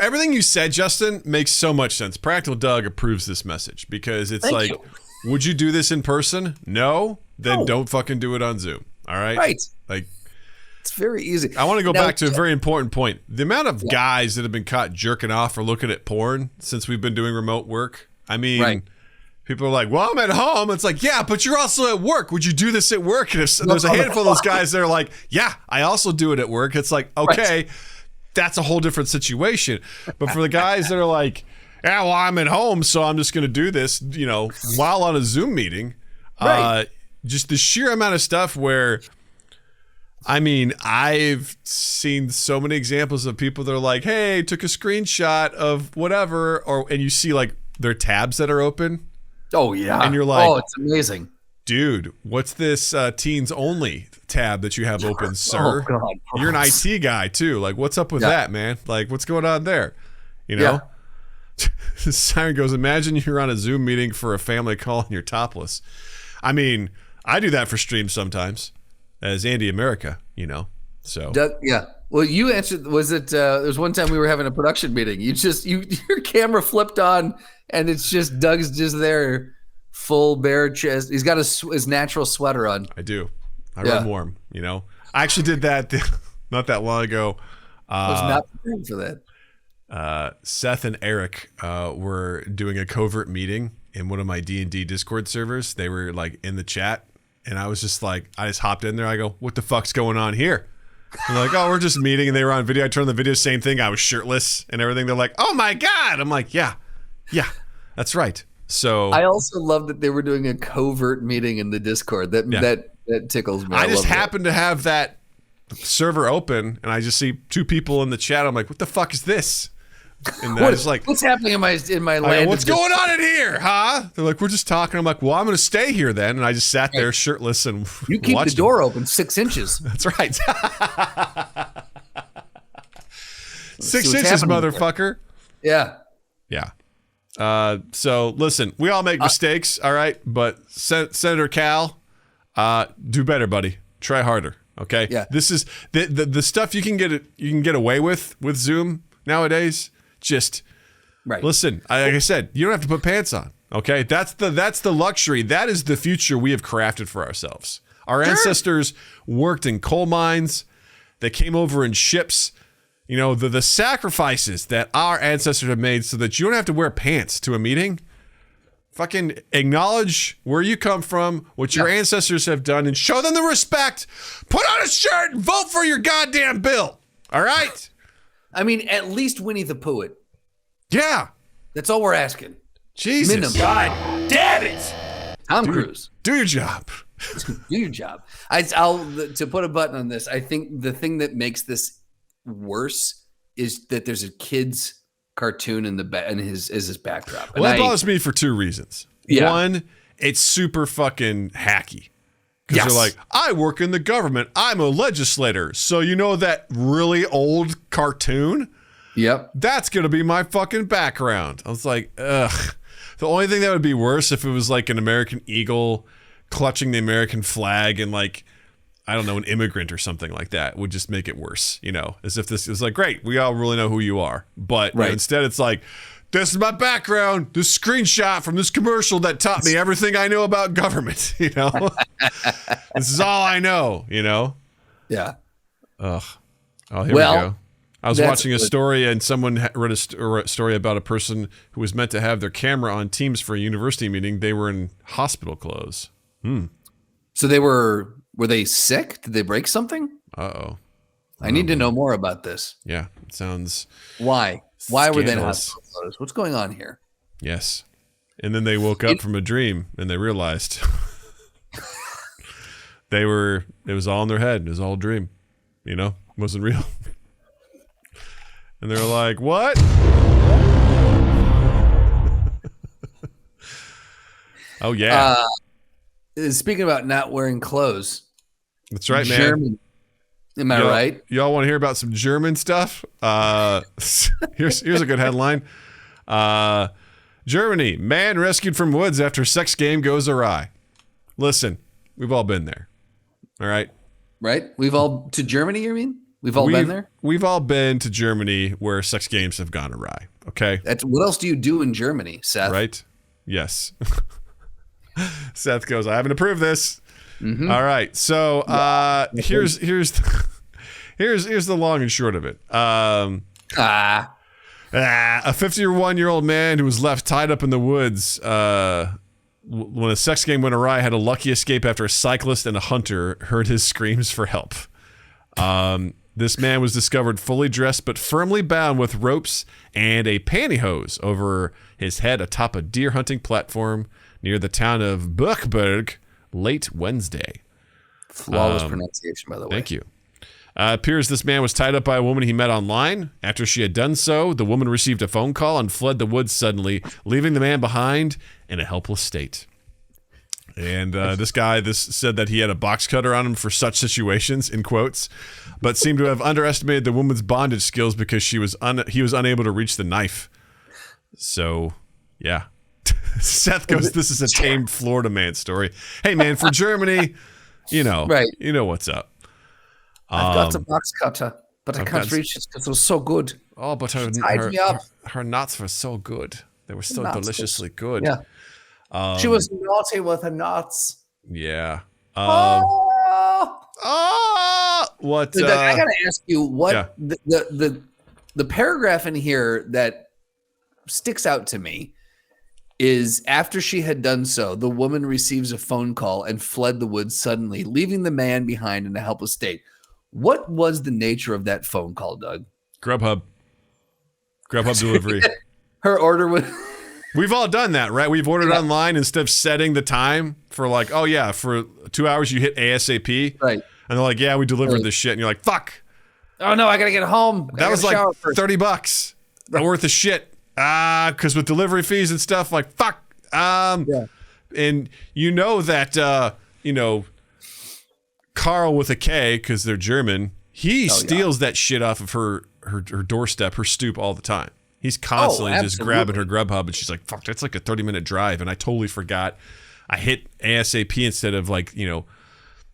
[SPEAKER 2] everything you said, Justin, makes so much sense. Practical Doug approves this message because it's
[SPEAKER 3] Thank you.
[SPEAKER 2] Would you do this in person? No? Then don't fucking do it on Zoom. All right?
[SPEAKER 3] Right.
[SPEAKER 2] Like,
[SPEAKER 3] it's very easy.
[SPEAKER 2] I want to go back to a very important point. The amount of guys that have been caught jerking off or looking at porn since we've been doing remote work. I mean, people are like, well, I'm at home. It's like, yeah, but you're also at work. Would you do this at work? And there's a handful of those guys that are like, yeah, I also do it at work. It's like, okay, that's a whole different situation. But for the guys that are like, yeah, well, I'm at home, so I'm just going to do this, you know, while on a Zoom meeting. Just the sheer amount of stuff where I mean, I've seen so many examples of people that are like, hey, took a screenshot of whatever, and you see like their tabs that are open.
[SPEAKER 3] Oh, yeah.
[SPEAKER 2] And you're like,
[SPEAKER 3] oh, it's amazing.
[SPEAKER 2] Dude, what's this teens only tab that you have open, sir?
[SPEAKER 3] Oh, God.
[SPEAKER 2] You're an IT guy too. Like, what's up with that, man? Like, what's going on there? You know? Siren goes, imagine you're on a Zoom meeting for a family call and you're topless. I mean, I do that for streams sometimes as Andy America, you know? So.
[SPEAKER 3] Yeah. Well, you answered, was it, there was one time we were having a production meeting. Your camera flipped on and it's just, Doug's just there, full bare chest. He's got his natural sweater on.
[SPEAKER 2] I do. I run warm, you know? I actually did that not that long ago.
[SPEAKER 3] I was not prepared for that.
[SPEAKER 2] Seth and Eric were doing a covert meeting in one of my D&D Discord servers. They were like in the chat, and I was just like, I just hopped in there. I go, what the fuck's going on here? They're like, oh, we're just meeting, and they were on video. I turned on the video, same thing. I was shirtless and everything. They're like, oh my God. I'm like, yeah, that's right. So
[SPEAKER 3] I also love that they were doing a covert meeting in the Discord. That tickles me.
[SPEAKER 2] I just happened to have that server open, and I just see two people in the chat. I'm like, what the fuck is this? And I was like,
[SPEAKER 3] what's happening in my land?
[SPEAKER 2] What's going on in here, huh? They're like, we're just talking. I'm like, well, I'm going to stay here then. And I just sat there shirtless and
[SPEAKER 3] you keep the door open 6 inches.
[SPEAKER 2] That's right. 6 inches, motherfucker.
[SPEAKER 3] Yeah.
[SPEAKER 2] Yeah. So listen, we all make mistakes, all right? But Senator Cal, do better, buddy. Try harder. Okay.
[SPEAKER 3] Yeah.
[SPEAKER 2] This is the stuff you can get away with Zoom nowadays. Just listen. Like I said, you don't have to put pants on. Okay. That's the luxury. That is the future we have crafted for ourselves. Our ancestors worked in coal mines. They came over in ships. You know, the sacrifices that our ancestors have made so that you don't have to wear pants to a meeting. Fucking acknowledge where you come from, what your ancestors have done, and show them the respect. Put on a shirt and vote for your goddamn bill. All right?
[SPEAKER 3] I mean, at least Winnie the Pooh it.
[SPEAKER 2] Yeah.
[SPEAKER 3] That's all we're asking.
[SPEAKER 2] Jesus.
[SPEAKER 3] Minimum.
[SPEAKER 1] God damn it!
[SPEAKER 3] Tom Cruise.
[SPEAKER 2] Do your job.
[SPEAKER 3] Do your job. To put a button on this, I think the thing that makes this worse is that there's a kid's cartoon in his backdrop.
[SPEAKER 2] Well, that bothers me for two reasons.
[SPEAKER 3] Yeah.
[SPEAKER 2] One, it's super fucking hacky. Because they're like, I work in the government. I'm a legislator. So you know that really old cartoon?
[SPEAKER 3] Yep.
[SPEAKER 2] That's going to be my fucking background. I was like, ugh. The only thing that would be worse if it was like an American eagle clutching the American flag and like, I don't know, an immigrant or something like that would just make it worse, you know, as if this is like, great, we all really know who you are. But you know, instead it's like, this is my background, this screenshot from this commercial that taught me everything I know about government, you know? This is all I know, you know?
[SPEAKER 3] Yeah.
[SPEAKER 2] Ugh. Oh, here we go. I was watching a story and someone read a story about a person who was meant to have their camera on Teams for a university meeting. They were in hospital clothes.
[SPEAKER 3] So were they sick? Did they break something?
[SPEAKER 2] Uh-oh.
[SPEAKER 3] I need to know more about this.
[SPEAKER 2] Yeah, it sounds...
[SPEAKER 3] Why were they in
[SPEAKER 2] scandalous.
[SPEAKER 3] hospital clothes? What's going on here?
[SPEAKER 2] Yes. And then they woke up from a dream and they realized it was all in their head. It was all a dream. You know, it wasn't real. And they're like, what? Oh, yeah.
[SPEAKER 3] Speaking about not wearing clothes.
[SPEAKER 2] That's right, man.
[SPEAKER 3] Germany. Am I right?
[SPEAKER 2] Y'all want to hear about some German stuff? Here's a good headline. Germany, man rescued from woods after sex game goes awry. Listen, we've all been there. All right?
[SPEAKER 3] Right? We've all, to Germany, you mean? We've all been there?
[SPEAKER 2] We've all been to Germany where sex games have gone awry. Okay?
[SPEAKER 3] What else do you do in Germany, Seth?
[SPEAKER 2] Right? Yes. Seth goes, I haven't approved this. Mm-hmm. All right. So here's the long and short of it. A 51-year-old man who was left tied up in the woods when a sex game went awry had a lucky escape after a cyclist and a hunter heard his screams for help. This man was discovered fully dressed but firmly bound with ropes and a pantyhose over his head atop a deer hunting platform near the town of Buchberg late Wednesday.
[SPEAKER 3] Flawless pronunciation, by the way.
[SPEAKER 2] Thank you. Appears this man was tied up by a woman he met online. After she had done so, the woman received a phone call and fled the woods suddenly, leaving the man behind in a helpless state. And this said that he had a box cutter on him for such situations, in quotes, but seemed to have underestimated the woman's bondage skills because he was unable to reach the knife. So, yeah. Seth goes, this is a tamed Florida man story. Hey, man, for Germany, you know what's up.
[SPEAKER 3] I've got a box cutter, but I can't reach it because it was so good.
[SPEAKER 2] Oh, but her nuts were so good. They were so deliciously good.
[SPEAKER 3] Yeah. She was naughty with her nuts.
[SPEAKER 2] Yeah.
[SPEAKER 3] What?
[SPEAKER 2] I
[SPEAKER 3] gotta ask you what the paragraph in here that sticks out to me is after she had done so, the woman receives a phone call and fled the woods suddenly, leaving the man behind in a helpless state. What was the nature of that phone call, Doug?
[SPEAKER 2] Grubhub delivery.
[SPEAKER 3] Her order was.
[SPEAKER 2] We've all done that, right? We've ordered online instead of setting the time for like, oh yeah, for 2 hours you hit ASAP.
[SPEAKER 3] Right.
[SPEAKER 2] And they're like, yeah, we delivered this shit. And you're like, fuck.
[SPEAKER 3] Oh no, I gotta get home.
[SPEAKER 2] That was like $30 worth of shit. Because with delivery fees and stuff, like, fuck. And you know that, Carl with a K, because they're German, he steals that shit off of her doorstep, her stoop all the time. He's constantly just grabbing her Grubhub, and she's like, fuck, that's like a 30-minute drive, and I totally forgot. I hit ASAP instead of like, I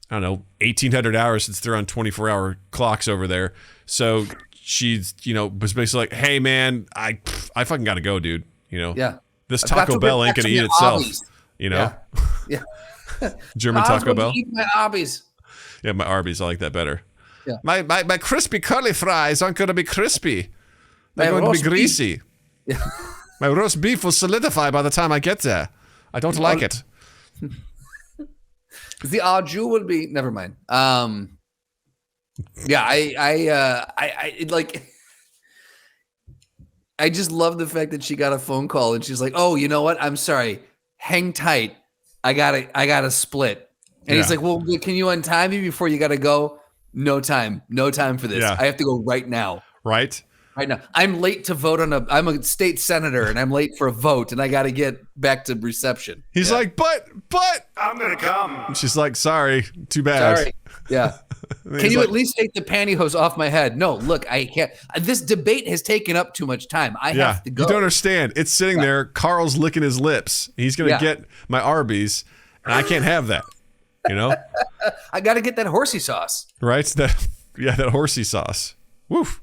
[SPEAKER 2] don't know, 1,800 hours since they're on 24-hour clocks over there. So she's, was basically like, hey, man, I fucking got to go, dude. This Taco Bell ain't going to eat itself. Yeah. German Taco Bell.
[SPEAKER 3] Eat my Arby's.
[SPEAKER 2] Yeah, my Arby's. I like that better.
[SPEAKER 3] Yeah.
[SPEAKER 2] My crispy curly fries aren't going to be crispy. They're going to be greasy.
[SPEAKER 3] Yeah.
[SPEAKER 2] My roast beef will solidify by the time I get there. I don't like it.
[SPEAKER 3] The au jus will be. Never mind. Yeah, I like. I just love the fact that she got a phone call and she's like, "Oh, you know what? I'm sorry. Hang tight. I gotta split." And he's like, "Well, can you untie me before you gotta go?" No time for this.
[SPEAKER 2] Yeah.
[SPEAKER 3] I have to go right now.
[SPEAKER 2] Right
[SPEAKER 3] now. I'm late to vote I'm a state senator and I'm late for a vote and I got to get back to reception.
[SPEAKER 2] He's like, but
[SPEAKER 1] I'm gonna come.
[SPEAKER 2] And she's like, sorry, too bad.
[SPEAKER 3] Sorry. Yeah. Can you at least take the pantyhose off my head? No, look, I can't. This debate has taken up too much time. I have to go.
[SPEAKER 2] You don't understand. It's sitting there. Carl's licking his lips. He's going to get my Arby's and I can't have that.
[SPEAKER 3] I got to get that horsey sauce.
[SPEAKER 2] Right? That horsey sauce. Woof.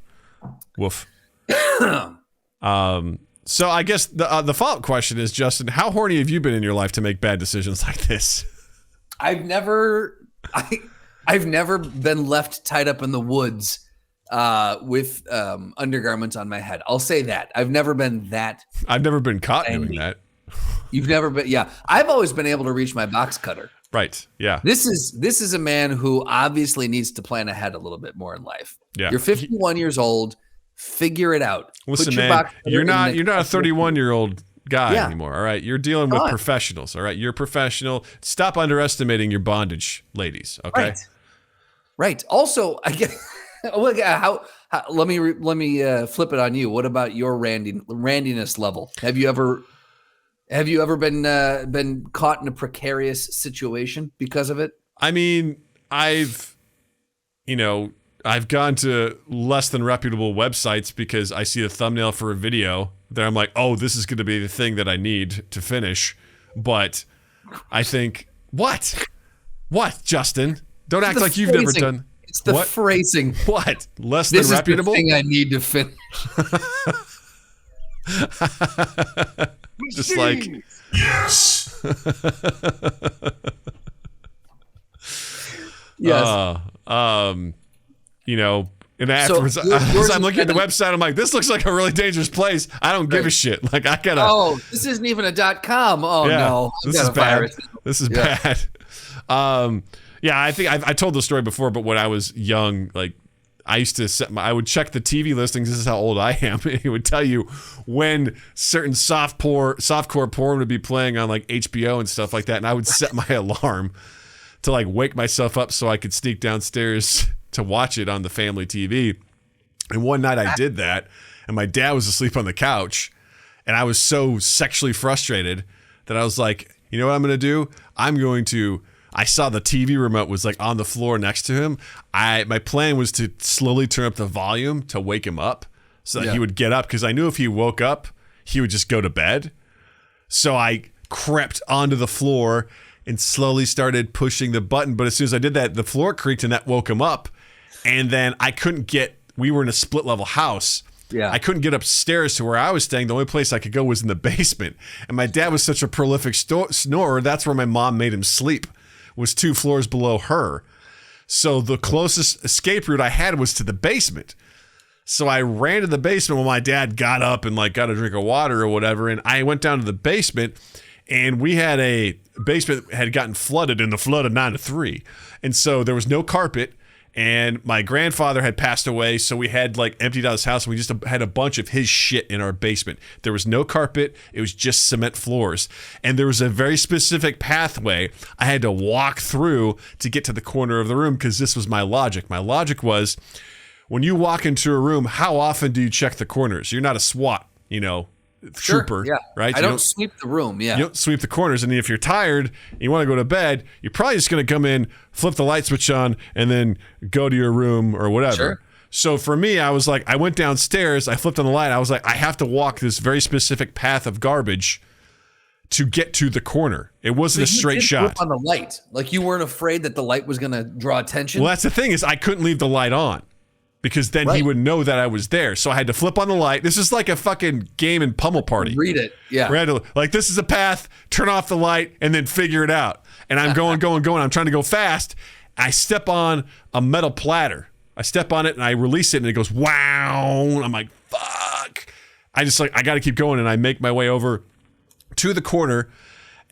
[SPEAKER 2] So I guess the follow-up question is, Justin, how horny have you been in your life to make bad decisions like this?
[SPEAKER 3] I've never been left tied up in the woods with undergarments on my head. I'll say that. I've never been that.
[SPEAKER 2] I've never been caught doing that.
[SPEAKER 3] You've never been. Yeah. I've always been able to reach my box cutter.
[SPEAKER 2] Right. Yeah.
[SPEAKER 3] This is a man who obviously needs to plan ahead a little bit more in life.
[SPEAKER 2] Yeah.
[SPEAKER 3] You're 51 years old. Figure it out.
[SPEAKER 2] Listen, man, you're not a 31-year-old guy anymore. All right. You're dealing with professionals. All right. You're a professional. Stop underestimating your bondage, ladies. Okay.
[SPEAKER 3] Right. Also, I get how let me flip it on you. What about your randiness level? Have you ever been caught in a precarious situation because of it?
[SPEAKER 2] I mean, I've gone to less than reputable websites because I see the thumbnail for a video that I'm like, oh, this is going to be the thing that I need to finish. But I think, what, Justin? Don't act like you've never done.
[SPEAKER 3] It's the phrasing.
[SPEAKER 2] What? Less than reputable?
[SPEAKER 3] This is the thing I need to finish.
[SPEAKER 2] Just like,
[SPEAKER 1] yes.
[SPEAKER 3] Yes.
[SPEAKER 2] And afterwards, as I'm looking at the website, I'm like, this looks like a really dangerous place. I don't give a shit. Like, I gotta.
[SPEAKER 3] Oh, this isn't even a .com. Oh no,
[SPEAKER 2] this is bad. This is bad. I think I told the story before, but when I was young, like, I used to I would check the TV listings. This is how old I am. It would tell you when certain softcore porn would be playing on like HBO and stuff like that. And I would set my alarm to like wake myself up so I could sneak downstairs to watch it on the family TV. And one night I did that, and my dad was asleep on the couch, and I was so sexually frustrated that I was like, you know what I'm going to do? I saw the TV remote was like on the floor next to him. My plan was to slowly turn up the volume to wake him up so that he would get up, because I knew if he woke up, he would just go to bed. So I crept onto the floor and slowly started pushing the button. But as soon as I did that, the floor creaked and that woke him up. And then I couldn't we were in a split level house.
[SPEAKER 3] Yeah.
[SPEAKER 2] I couldn't get upstairs to where I was staying. The only place I could go was in the basement. And my dad was such a prolific snorer. That's where my mom made him sleep, was 2 floors below her. So the closest escape route I had was to the basement. So I ran to the basement when my dad got up and like got a drink of water or whatever. And I went down to the basement, and we had a basement had gotten flooded in the flood of 9/3. And so there was no carpet. And my grandfather had passed away, so we had like emptied out his house, and we just had a bunch of his shit in our basement. There was no carpet. It was just cement floors. And there was a very specific pathway I had to walk through to get to the corner of the room, because this was my logic. My logic was, when you walk into a room, how often do you check the corners? You're not a SWAT, trooper, right?
[SPEAKER 3] I don't sweep the room,
[SPEAKER 2] You don't sweep the corners. And if you're tired and you want to go to bed, you're probably just going to come in, flip the light switch on, and then go to your room or whatever.
[SPEAKER 3] Sure.
[SPEAKER 2] So for me, I was like, I went downstairs, I flipped on the light. I was like, I have to walk this very specific path of garbage to get to the corner. It wasn't a straight shot.
[SPEAKER 3] On the light, like you weren't afraid that the light was going to draw attention.
[SPEAKER 2] Well, that's the thing, is I couldn't leave the light on, because then he would know that I was there. So I had to flip on the light. This is like a fucking game in Pummel Party.
[SPEAKER 3] Read it. Yeah.
[SPEAKER 2] We had to, like, this is a path, turn off the light, and then figure it out. And I'm going. I'm trying to go fast. I step on a metal platter. I step on it, and I release it, and it goes, wow. I'm like, fuck. I got to keep going, and I make my way over to the corner,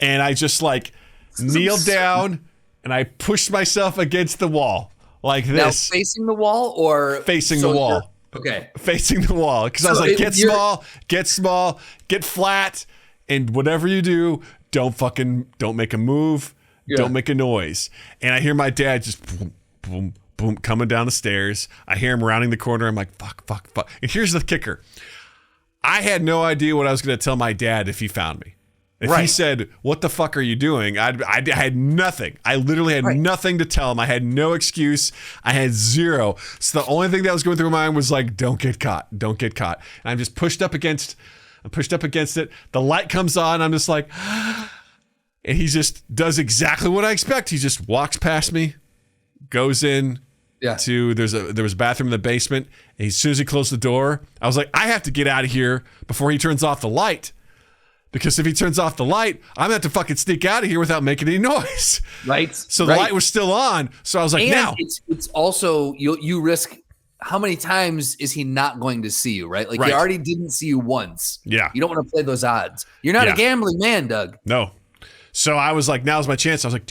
[SPEAKER 2] and I just, like, kneel down, and I push myself against the wall. Like this.
[SPEAKER 3] Now facing the wall or
[SPEAKER 2] facing the wall?
[SPEAKER 3] Okay.
[SPEAKER 2] Facing the wall. Because I was like, get small, get flat, and whatever you do, don't make a move, don't make a noise. And I hear my dad just boom, boom, boom, coming down the stairs. I hear him rounding the corner. I'm like, fuck. And here's the kicker. I had no idea what I was going to tell my dad if he found me. If he said, what the fuck are you doing? I had nothing. I literally had nothing to tell him. I had no excuse. I had zero. So the only thing that was going through my mind was like, don't get caught. And I'm just pushed up against it. The light comes on. I'm just like, and he just does exactly what I expect. He just walks past me, goes in to, there was a bathroom in the basement. And as soon as he closed the door, I was like, I have to get out of here before he turns off the light. Because if he turns off the light, I'm going to have to fucking sneak out of here without making any noise.
[SPEAKER 3] Right.
[SPEAKER 2] So the light was still on. So I was like,
[SPEAKER 3] and
[SPEAKER 2] now.
[SPEAKER 3] It's also, you risk, how many times is he not going to see you, right? Like he already didn't see you once.
[SPEAKER 2] Yeah.
[SPEAKER 3] You don't want to play those odds. You're not a gambling man, Doug.
[SPEAKER 2] No. So I was like, now's my chance. I was like,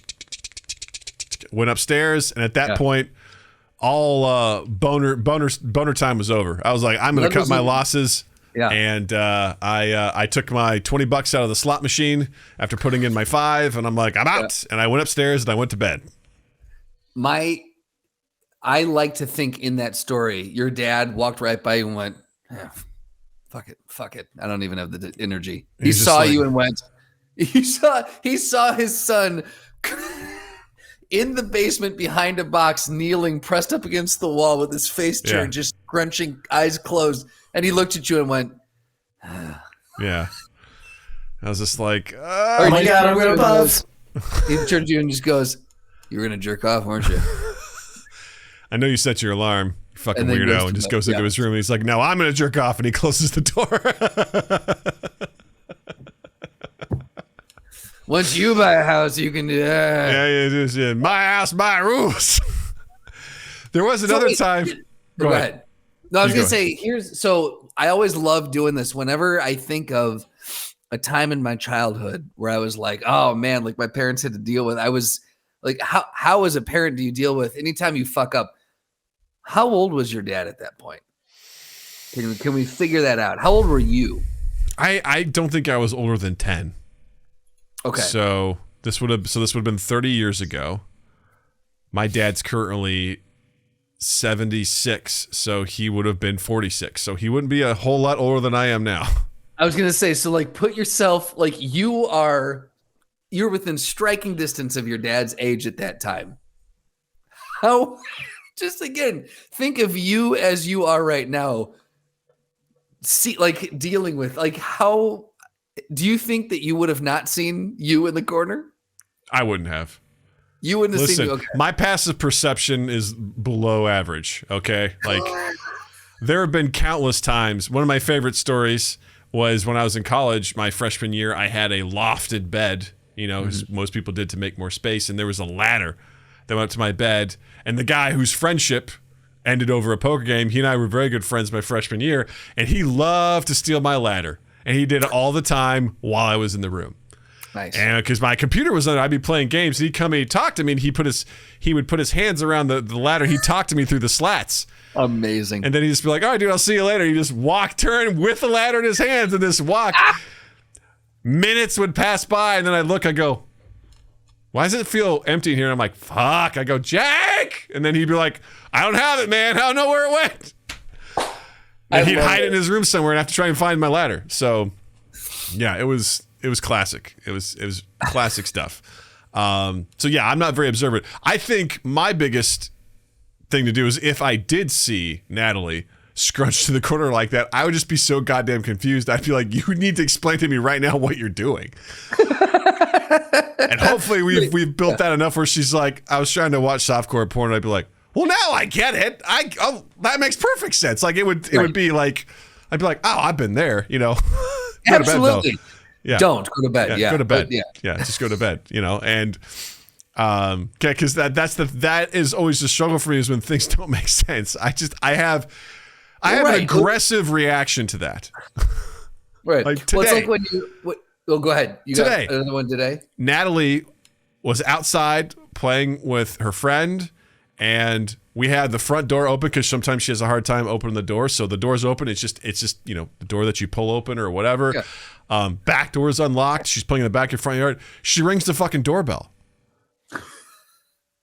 [SPEAKER 2] went upstairs. And at that point, all boner time was over. I was like, I'm going to cut my losses. Yeah. And I took my $20 out of the slot machine after putting in my 5, and I'm like, I'm out. And I went upstairs and I went to bed.
[SPEAKER 3] I like to think in that story, your dad walked right by you and went, fuck it. I don't even have the energy. He saw you and went, he saw his son in the basement behind a box, kneeling, pressed up against the wall with his face turned, just crunching, eyes closed. And he looked at you and went,
[SPEAKER 2] yeah. I was just like,
[SPEAKER 3] oh my God, I'm going to pause. He turned to you and just goes, you were going to jerk off, weren't you?
[SPEAKER 2] I know you set your alarm, you fucking weirdo, and just goes into his room. And he's like, no, I'm going to jerk off. And he closes the door.
[SPEAKER 3] Once you buy a house, you can do that.
[SPEAKER 2] Yeah, my house, my rules. There was another time.
[SPEAKER 3] Go ahead. No, I was going to say, I always love doing this. Whenever I think of a time in my childhood where I was like, oh man, like my parents had to deal with, I was like, how as a parent do you deal with anytime you fuck up? How old was your dad at that point? Can we figure that out? How old were you?
[SPEAKER 2] I don't think I was older than 10.
[SPEAKER 3] Okay.
[SPEAKER 2] So this would have been 30 years ago. My dad's currently 76, so he would have been 46. So he wouldn't be a whole lot older than I am now.
[SPEAKER 3] I was going to say, so like put yourself, like you're within striking distance of your dad's age at that time. How, just again, think of you as you are right now. See, like dealing with, like, how do you think that you would have not seen you in the corner?
[SPEAKER 2] I wouldn't have.
[SPEAKER 3] You wouldn't have seen me. Okay.
[SPEAKER 2] My passive perception is below average. Okay. Like there have been countless times. One of my favorite stories was when I was in college, my freshman year, I had a lofted bed, as most people did to make more space. And there was a ladder that went up to my bed. And the guy whose friendship ended over a poker game, he and I were very good friends my freshman year. And he loved to steal my ladder. And he did it all the time while I was in the room.
[SPEAKER 3] Nice.
[SPEAKER 2] And because my computer was on, I'd be playing games. He'd come and he'd talk to me, and he would put his hands around the ladder. He'd talk to me through the slats.
[SPEAKER 3] Amazing.
[SPEAKER 2] And then he'd just be like, all right, dude, I'll see you later. He'd just turn with the ladder in his hands and just walk. Minutes would pass by, and then I'd look, I go, why does it feel empty in here? And I'm like, fuck. I go, Jack! And then he'd be like, I don't have it, man. I don't know where it went. And he'd hide it in his room somewhere and have to try and find my ladder. So, yeah, it was classic. It was classic stuff. So yeah, I'm not very observant. I think my biggest thing to do is if I did see Natalie scrunched to the corner like that, I would just be so goddamn confused. I'd be like, you need to explain to me right now what you're doing. And hopefully we've built that enough where she's like, I was trying to watch softcore porn, and I'd be like, well, now I get it. That makes perfect sense. Like it would be like, I'd be like, oh, I've been there, Go
[SPEAKER 3] Absolutely.
[SPEAKER 2] to bed, yeah.
[SPEAKER 3] Don't go to bed. Yeah.
[SPEAKER 2] Go to bed.
[SPEAKER 3] But,
[SPEAKER 2] yeah. Just go to bed, and okay, because that is always the struggle for me is when things don't make sense. I have an aggressive reaction to that.
[SPEAKER 3] Right.
[SPEAKER 2] Like today.
[SPEAKER 3] Well, it's like when go ahead. You
[SPEAKER 2] today,
[SPEAKER 3] got another one today? Natalie
[SPEAKER 2] was outside playing with her friend, and we had the front door open because sometimes she has a hard time opening the door. So the door's open. It's just the door that you pull open or whatever. Yeah. Back door's unlocked. She's playing in the back of front yard. She rings the fucking doorbell.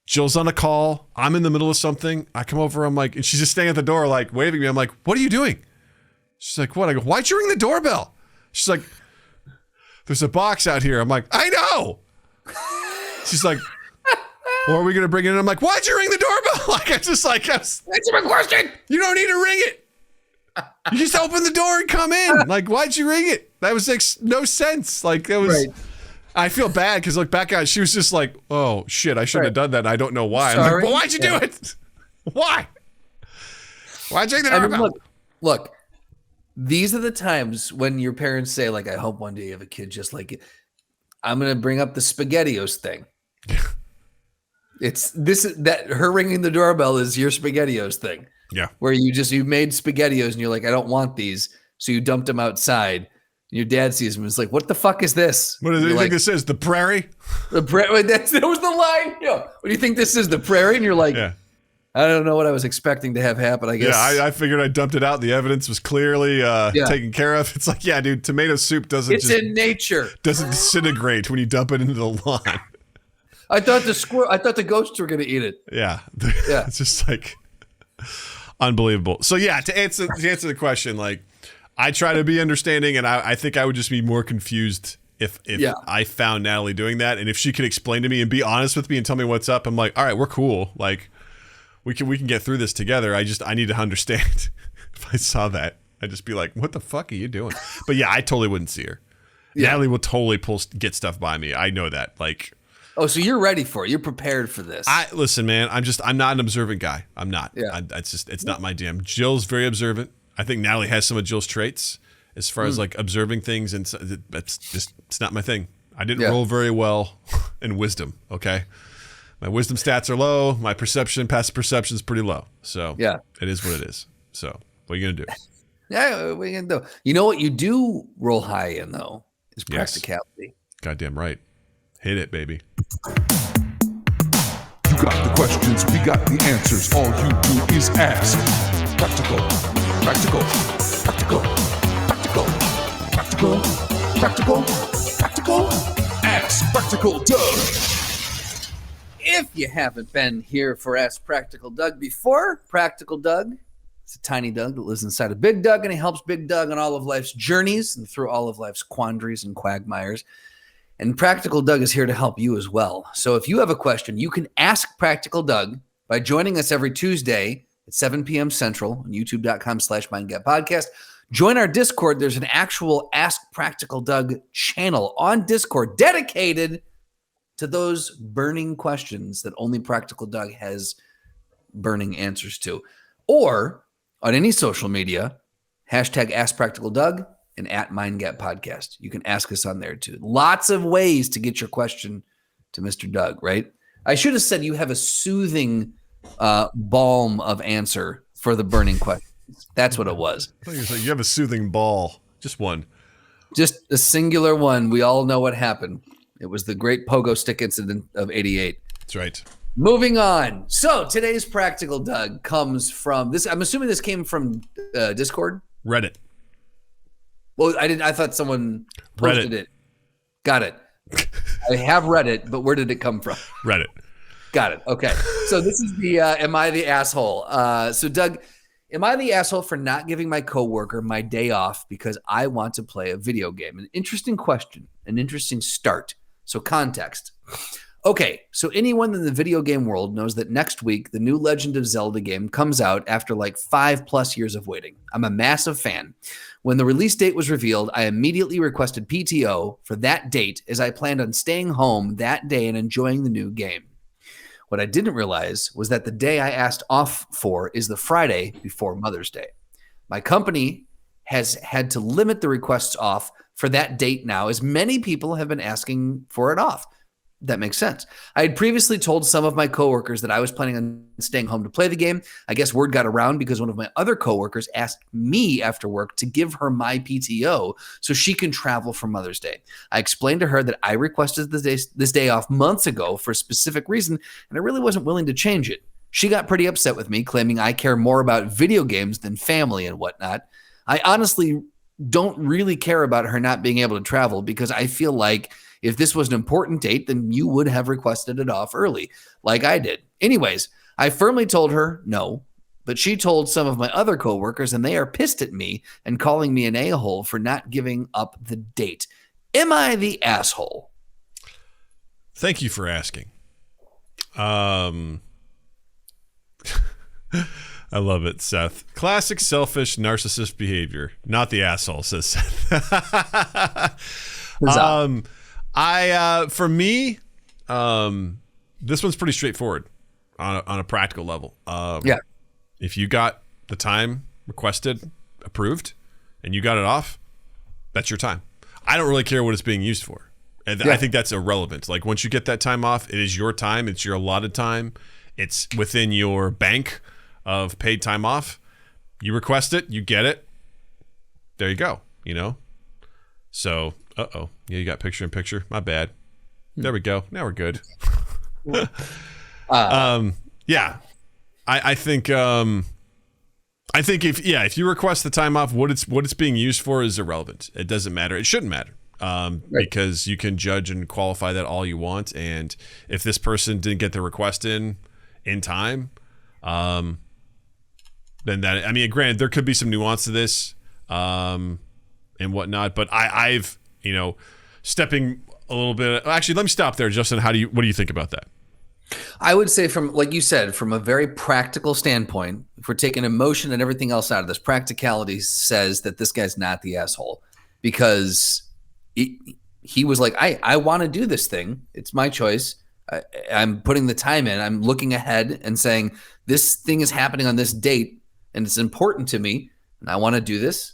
[SPEAKER 2] Jill's on a call. I'm in the middle of something. I come over. I'm like, and she's just standing at the door, like waving me. I'm like, what are you doing? She's like, what? I go, why'd you ring the doorbell? She's like, there's a box out here. I'm like, I know. She's like, well, are we going to bring it in? I'm like, why'd you ring the doorbell? Like, that's my question. You don't need to ring it. You just open the door and come in. Like, why'd you ring it? That was like no sense. Like, it was. Right. I feel bad because look back at it, she was just like, oh shit, I shouldn't have done that. And I don't know why.
[SPEAKER 3] Sorry.
[SPEAKER 2] I'm like, well, why'd you do it? Why? Why'd you ring the doorbell?
[SPEAKER 3] Look, these are the times when your parents say, like, I hope one day you have a kid just like it. I'm gonna bring up the SpaghettiOs thing. Her ringing the doorbell is your SpaghettiOs thing.
[SPEAKER 2] Yeah.
[SPEAKER 3] Where you made SpaghettiOs and you're like, I don't want these. So you dumped them outside. And your dad sees them and is like, what the fuck is this?
[SPEAKER 2] What do you think this is? The prairie?
[SPEAKER 3] The prairie. That was the line. Yeah. What do you think this is? The prairie? And you're like, yeah. I don't know what I was expecting to have happen, I guess.
[SPEAKER 2] Yeah, I figured I dumped it out. The evidence was clearly taken care of. It's like, yeah, dude, tomato soup
[SPEAKER 3] It's in nature.
[SPEAKER 2] Doesn't disintegrate when you dump it into the lawn.
[SPEAKER 3] I thought the ghosts were going to eat it.
[SPEAKER 2] Yeah. It's just like unbelievable. So yeah, to answer the question, like I try to be understanding, and I think I would just be more confused if I found Natalie doing that, and if she could explain to me and be honest with me and tell me what's up. I'm like, all right, we're cool. Like we can get through this together. I need to understand. If I saw that, I'd just be like, what the fuck are you doing? But yeah, I totally wouldn't see her. Yeah. Natalie will totally get stuff by me. I know that. Like.
[SPEAKER 3] Oh, so you're ready for it. You're prepared for this.
[SPEAKER 2] Listen, man, I'm not an observant guy. I'm not.
[SPEAKER 3] Yeah.
[SPEAKER 2] It's not my jam. Jill's very observant. I think Natalie has some of Jill's traits as far as like observing things, and it's not my thing. I didn't roll very well in wisdom. Okay. My wisdom stats are low. My passive perception is pretty low. So yeah, it is what it is. So what are you going to do?
[SPEAKER 3] Yeah, what are you going to do? You know what you do roll high in though is practicality.
[SPEAKER 2] Goddamn right. Hit it, baby.
[SPEAKER 4] You got the questions, we got the answers. All you do is ask. Practical, practical, practical, practical, practical, practical, practical. Ask Practical Doug.
[SPEAKER 3] If you haven't been here for Ask Practical Doug before, Practical Doug is a tiny Doug that lives inside of Big Doug, and he helps Big Doug on all of life's journeys and through all of life's quandaries and quagmires. And Practical Doug is here to help you as well. So if you have a question, you can ask Practical Doug by joining us every Tuesday at 7 p.m. Central on youtube.com/MindGapPodcast. Join our Discord. There's an actual Ask Practical Doug channel on Discord dedicated to those burning questions that only Practical Doug has burning answers to. Or on any social media, hashtag Ask Practical Doug and at MindGap Podcast. You can ask us on there too. Lots of ways to get your question to Mr. Doug, right? I should have said you have a soothing balm of answer for the burning questions. That's what it was.
[SPEAKER 2] I thought you said you have a soothing ball. Just one.
[SPEAKER 3] Just a singular one. We all know what happened. It was the great pogo stick incident of '88.
[SPEAKER 2] That's right.
[SPEAKER 3] Moving on. So today's Practical Doug comes from this. I'm assuming this came from Discord.
[SPEAKER 2] Reddit.
[SPEAKER 3] Well, I thought someone posted
[SPEAKER 2] Reddit.
[SPEAKER 3] it. Got it. I have read it, but where did it come from?
[SPEAKER 2] Reddit.
[SPEAKER 3] Got it. Okay. So this is the Am I the Asshole? So Doug, am I the asshole for not giving my coworker my day off because I want to play a video game? An interesting question, an interesting start. So context. Okay, so anyone in the video game world knows that next week, the new Legend of Zelda game comes out after like 5+ years of waiting. I'm a massive fan. When the release date was revealed, I immediately requested PTO for that date as I planned on staying home that day and enjoying the new game. What I didn't realize was that the day I asked off for is the Friday before Mother's Day. My company has had to limit the requests off for that date now, as many people have been asking for it off. That makes sense. I had previously told some of my coworkers that I was planning on staying home to play the game. I guess word got around because one of my other coworkers asked me after work to give her my PTO so she can travel for Mother's Day. I explained to her that I requested this day off months ago for a specific reason, and I really wasn't willing to change it. She got pretty upset with me, claiming I care more about video games than family and whatnot. I honestly don't really care about her not being able to travel because I feel like if this was an important date, then you would have requested it off early, like I did. Anyways, I firmly told her no, but she told some of my other coworkers, and they are pissed at me and calling me an a-hole for not giving up the date. Am I the asshole?
[SPEAKER 2] Thank you for asking. I love it, Seth. Classic selfish narcissist behavior. Not the asshole, says Seth. For me, this one's pretty straightforward on a practical level.
[SPEAKER 3] Yeah.
[SPEAKER 2] If you got the time requested, approved, and you got it off, that's your time. I don't really care what it's being used for. And I think that's irrelevant. Like once you get that time off, it is your time. It's your allotted time. It's within your bank of paid time off. You request it, you get it. There you go, you know? So, yeah, you got picture in picture. My bad. There we go. Now we're good. Yeah, I think if you request the time off, what it's being used for is irrelevant. It doesn't matter. It shouldn't matter. Right. Because you can judge and qualify that all you want. And if this person didn't get the request in time, then that, I mean, granted, there could be some nuance to this, and whatnot, but I've, stepping a little bit, actually, let me stop there. Justin, what do you think about that?
[SPEAKER 3] I would say from, like you said, from a very practical standpoint, if we're taking emotion and everything else out of this, practicality says that this guy's not the asshole because he was like, I want to do this thing. It's my choice. I'm putting the time in. I'm looking ahead and saying, this thing is happening on this date and it's important to me and I want to do this.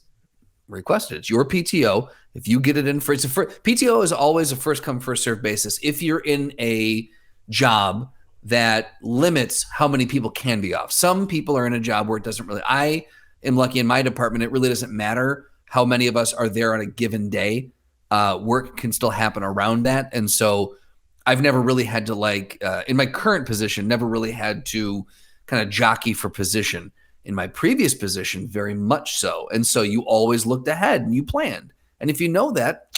[SPEAKER 3] Request it. It's your PTO. If you get it in for PTO is always a first come, first serve basis. If you're in a job that limits how many people can be off. Some people are in a job where it doesn't really, I am lucky in my department. It really doesn't matter how many of us are there on a given day. Work can still happen around that. And so I've never really had to in my current position, never really had to kind of jockey for position. In my previous position, very much so. And so you always looked ahead and you planned. And if you know that,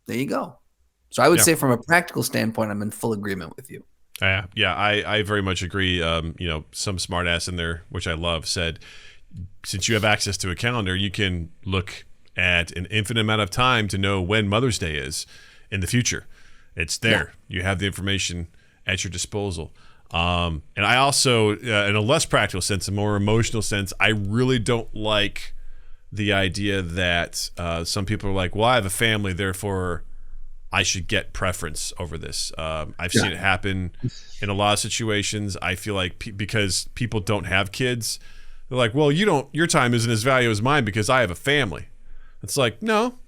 [SPEAKER 3] there you go. So I would say from a practical standpoint, I'm in full agreement with you.
[SPEAKER 2] Yeah, I very much agree. Some smart ass in there, which I love, said, since you have access to a calendar, you can look at an infinite amount of time to know when Mother's Day is in the future. It's there. Yeah. You have the information at your disposal. And I also, in a less practical sense, a more emotional sense, I really don't like the idea that some people are like, well, I have a family, therefore I should get preference over this. I've seen it happen in a lot of situations. I feel like because people don't have kids, they're like, well, your time isn't as valuable as mine because I have a family. It's like, no,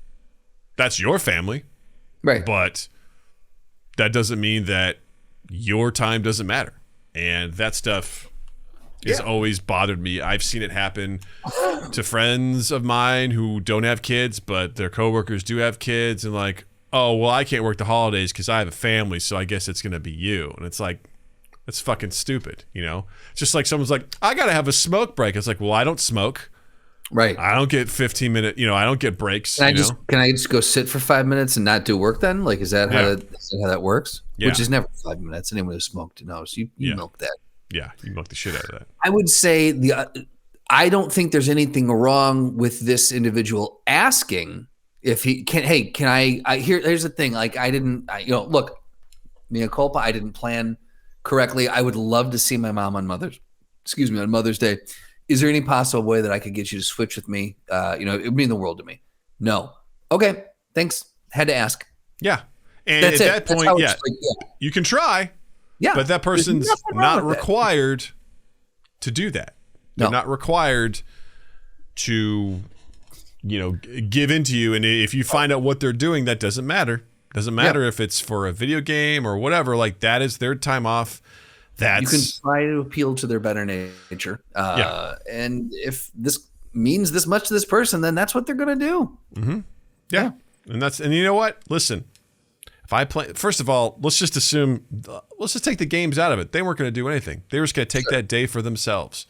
[SPEAKER 2] that's your family.
[SPEAKER 3] Right.
[SPEAKER 2] But that doesn't mean that your time doesn't matter. And that stuff has always bothered me. I've seen it happen to friends of mine who don't have kids, but their coworkers do have kids, and like, oh, well, I can't work the holidays because I have a family, so I guess it's going to be you. And it's like, that's fucking stupid, It's just like someone's like, I got to have a smoke break. It's like, well, I don't smoke.
[SPEAKER 3] Right.
[SPEAKER 2] I don't get 15-minute, I don't get breaks.
[SPEAKER 3] Can I just go sit for 5 minutes and not do work then? Like, is that how that works?
[SPEAKER 2] Yeah.
[SPEAKER 3] Which is never 5 minutes. Anyone who smoked knows. You milk that.
[SPEAKER 2] Yeah, you milk the shit out of that.
[SPEAKER 3] I would say I don't think there's anything wrong with this individual asking if he can. Hey, can I here's the thing. Like, look, mea culpa. I didn't plan correctly. I would love to see my mom on Mother's Day. Is there any possible way that I could get you to switch with me? It would mean the world to me. No. Okay. Thanks. Had to ask.
[SPEAKER 2] Yeah. And at that point, you can try.
[SPEAKER 3] Yeah.
[SPEAKER 2] But that person's not required to do that. They're not required to, give into you. And if you find out what they're doing, that doesn't matter. Doesn't matter if it's for a video game or whatever. Like, that is their time off. You can try to appeal to their better nature. And if this means this much to this person, then that's what they're going to do. Mm-hmm. Yeah. And you know what? Listen, if I play, first of all, let's just take the games out of it. They weren't going to do anything. They were just going to take that day for themselves.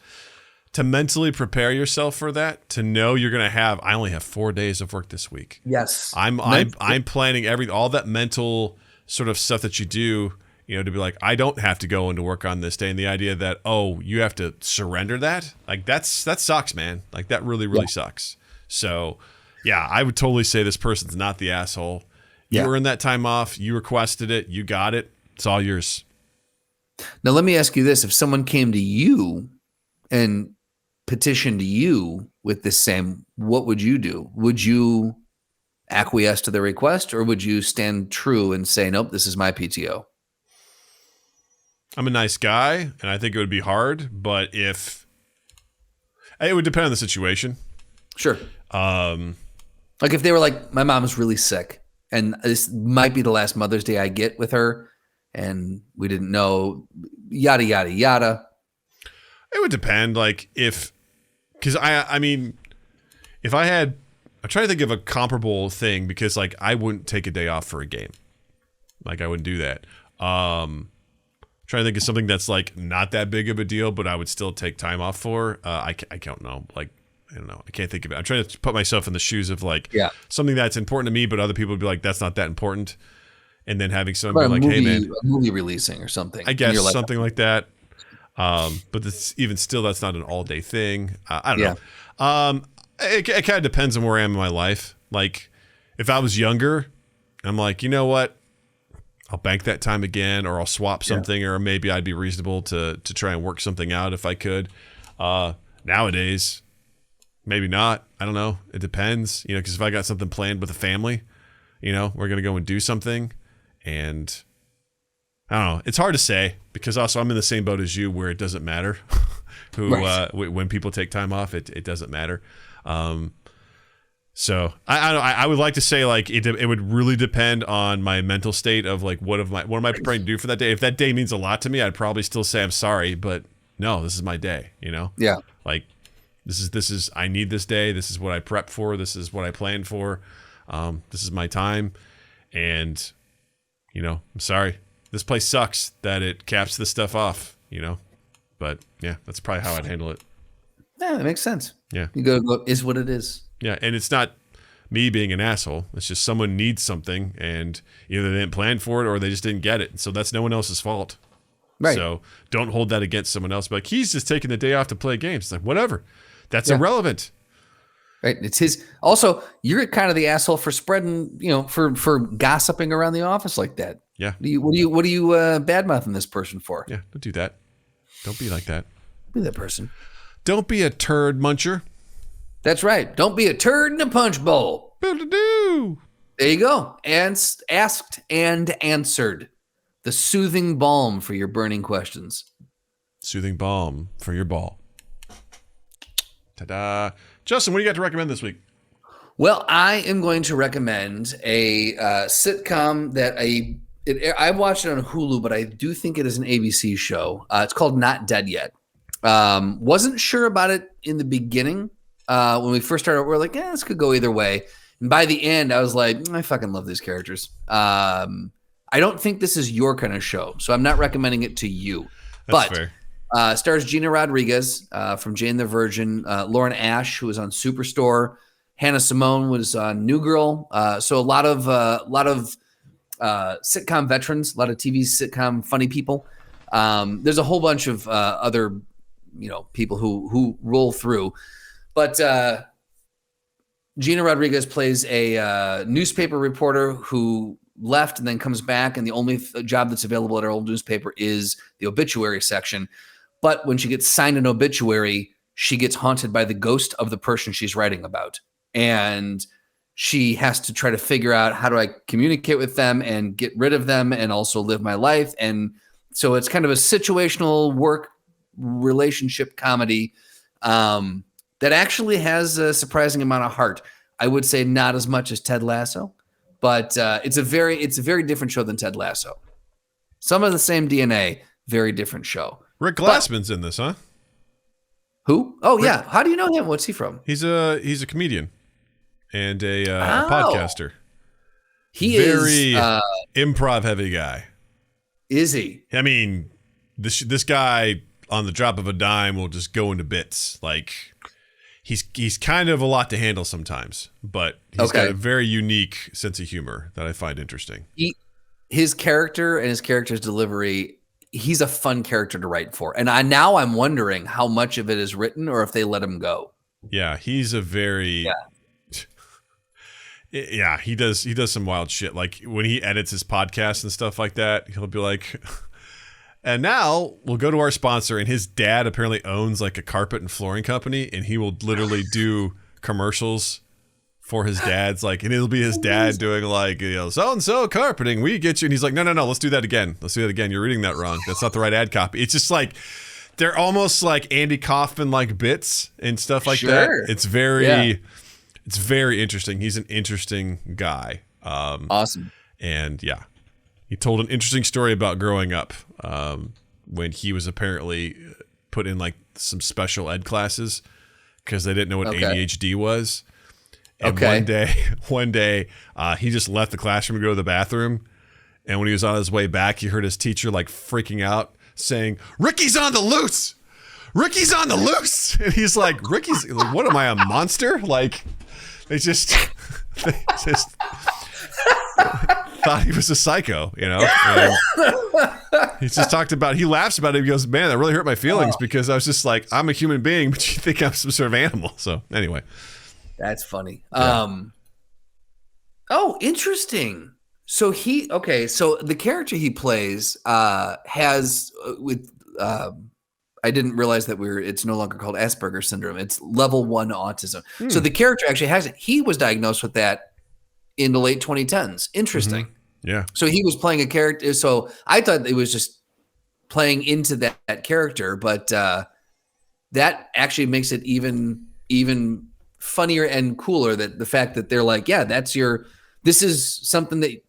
[SPEAKER 2] To mentally prepare yourself for that, to know you're going to I only have 4 days of work this week.
[SPEAKER 3] Yes.
[SPEAKER 2] I'm planning all that mental sort of stuff that you do, to be like, I don't have to go into work on this day. And the idea that, you have to surrender that, like, that sucks, man. Like, that really, really sucks. So, yeah, I would totally say this person's not the asshole. You earned that time off. You requested it. You got it. It's all yours.
[SPEAKER 3] Now, let me ask you this. If someone came to you and petitioned you with the same, what would you do? Would you acquiesce to the request, or would you stand true and say, nope, this is my PTO?
[SPEAKER 2] I'm a nice guy, and I think it would be hard, but it would depend on the situation.
[SPEAKER 3] Sure. Like, if they were like, my mom is really sick, and this might be the last Mother's Day I get with her, and we didn't know, yada, yada, yada.
[SPEAKER 2] It would depend, like, because I'm trying to think of a comparable thing, because, like, I wouldn't take a day off for a game. Like, I wouldn't do that. Trying to think of something that's, like, not that big of a deal, but I would still take time off for. I don't know. Like, I don't know. I can't think of it. I'm trying to put myself in the shoes of, like, something that's important to me, but other people would be like, that's not that important. And then having someone be like, hey, man.
[SPEAKER 3] A movie releasing or something.
[SPEAKER 2] I guess something like that. But even still, that's not an all-day thing. I don't know. It kind of depends on where I am in my life. Like, if I was younger, I'm like, you know what? I'll bank that time again, or I'll swap something, or maybe I'd be reasonable to try and work something out if I could. Nowadays, maybe not. I don't know. It depends, because if I got something planned with a family, we're going to go and do something. And I don't know. It's hard to say, because also I'm in the same boat as you, where it doesn't matter when people take time off, it doesn't matter. So I would like to say, like, it would really depend on my mental state of, like, what am I preparing to do for that day? If that day means a lot to me, I'd probably still say I'm sorry, but no, this is my day, Yeah. Like, this is I need this day. This is what I prep for. This is what I planned for. This is my time, and I'm sorry. This place sucks that it caps this stuff off, But yeah, that's probably how I'd handle it.
[SPEAKER 3] Yeah, that makes sense.
[SPEAKER 2] Yeah.
[SPEAKER 3] You go, is what it is.
[SPEAKER 2] Yeah, and it's not me being an asshole. It's just someone needs something, and either they didn't plan for it or they just didn't get it. So that's no one else's fault.
[SPEAKER 3] Right.
[SPEAKER 2] So don't hold that against someone else. Like, he's just taking the day off to play games. It's like, whatever. That's irrelevant.
[SPEAKER 3] Right. It's his. Also, you're kind of the asshole for spreading, for gossiping around the office like that.
[SPEAKER 2] Yeah.
[SPEAKER 3] What are you badmouthing this person for?
[SPEAKER 2] Yeah. Don't do that. Don't be like that.
[SPEAKER 3] Be that person.
[SPEAKER 2] Don't be a turd muncher.
[SPEAKER 3] That's right. Don't be a turd in a punch bowl.
[SPEAKER 2] Boo-doo-doo.
[SPEAKER 3] There you go. And asked and answered. The soothing balm for your burning questions.
[SPEAKER 2] Soothing balm for your ball. Ta-da. Justin, what do you got to recommend this week?
[SPEAKER 3] Well, I am going to recommend a sitcom that I watched it on Hulu, but I do think it is an ABC show. It's called Not Dead Yet. Wasn't sure about it in the beginning. When we first started, we were like, this could go either way. And by the end, I was like, I fucking love these characters. I don't think this is your kind of show, so I'm not recommending it to you.
[SPEAKER 2] That's
[SPEAKER 3] but
[SPEAKER 2] fair.
[SPEAKER 3] Stars Gina Rodriguez from Jane the Virgin, Lauren Ash, who was on Superstore, Hannah Simone was on New Girl. So a lot of sitcom veterans, a lot of TV sitcom funny people. There's a whole bunch of other people who roll through, but Gina Rodriguez plays a newspaper reporter who left and then comes back, and the only job that's available at her old newspaper is the obituary section. But when she gets signed an obituary, she gets haunted by the ghost of the person she's writing about. And she has to try to figure out, how do I communicate with them and get rid of them and also live my life? And so it's kind of a situational work relationship comedy that actually has a surprising amount of heart. I would say not as much as Ted Lasso, but it's a very different show than Ted Lasso. Some of the same DNA, very different show.
[SPEAKER 2] Rick Glassman's in this, huh?
[SPEAKER 3] Who? Oh, yeah. How do you know him? What's he from?
[SPEAKER 2] He's a comedian and a podcaster.
[SPEAKER 3] He
[SPEAKER 2] very
[SPEAKER 3] is
[SPEAKER 2] improv heavy guy.
[SPEAKER 3] Is he?
[SPEAKER 2] I mean, this guy on the drop of a dime will just go into bits. Like, he's kind of a lot to handle sometimes, but he's got a very unique sense of humor that I find interesting.
[SPEAKER 3] His character and his character's delivery, he's a fun character to write for. And I'm wondering how much of it is written or if they let him go.
[SPEAKER 2] Yeah, he's a very yeah, he does some wild shit. Like when he edits his podcast and stuff like that, he'll be like, and now we'll go to our sponsor, and his dad apparently owns like a carpet and flooring company, and he will literally do commercials for his dad's, like, and it'll be his dad doing like, so-and-so carpeting, we get you. And he's like, no, let's do that again. You're reading that wrong. That's not the right ad copy. It's just like, they're almost like Andy Kaufman like bits and stuff like that. It's very interesting. He's an interesting guy.
[SPEAKER 3] Awesome.
[SPEAKER 2] And yeah, he told an interesting story about growing up when he was apparently put in like some special ed classes because they didn't know what ADHD was. And one day, he just left the classroom to go to the bathroom. And when he was on his way back, he heard his teacher like freaking out saying, "Ricky's on the loose! Ricky's on the loose!" And he's like, "Ricky's, what am I, a monster?" Like, they just thought he was a psycho, And he just he laughs about it. He goes, "Man, that really hurt my feelings because I was just like, I'm a human being, but you think I'm some sort of animal." So anyway.
[SPEAKER 3] That's funny.
[SPEAKER 2] Yeah.
[SPEAKER 3] Oh, interesting. So so the character he plays has I didn't realize that it's no longer called Asperger's syndrome. It's level 1 autism. So the character actually has it. He was diagnosed with that in the late 2010s. Interesting.
[SPEAKER 2] Mm-hmm. Yeah.
[SPEAKER 3] So he was playing a character. So I thought it was just playing into that character, but that actually makes it even funnier and cooler, that the fact that they're like, yeah, this is something that,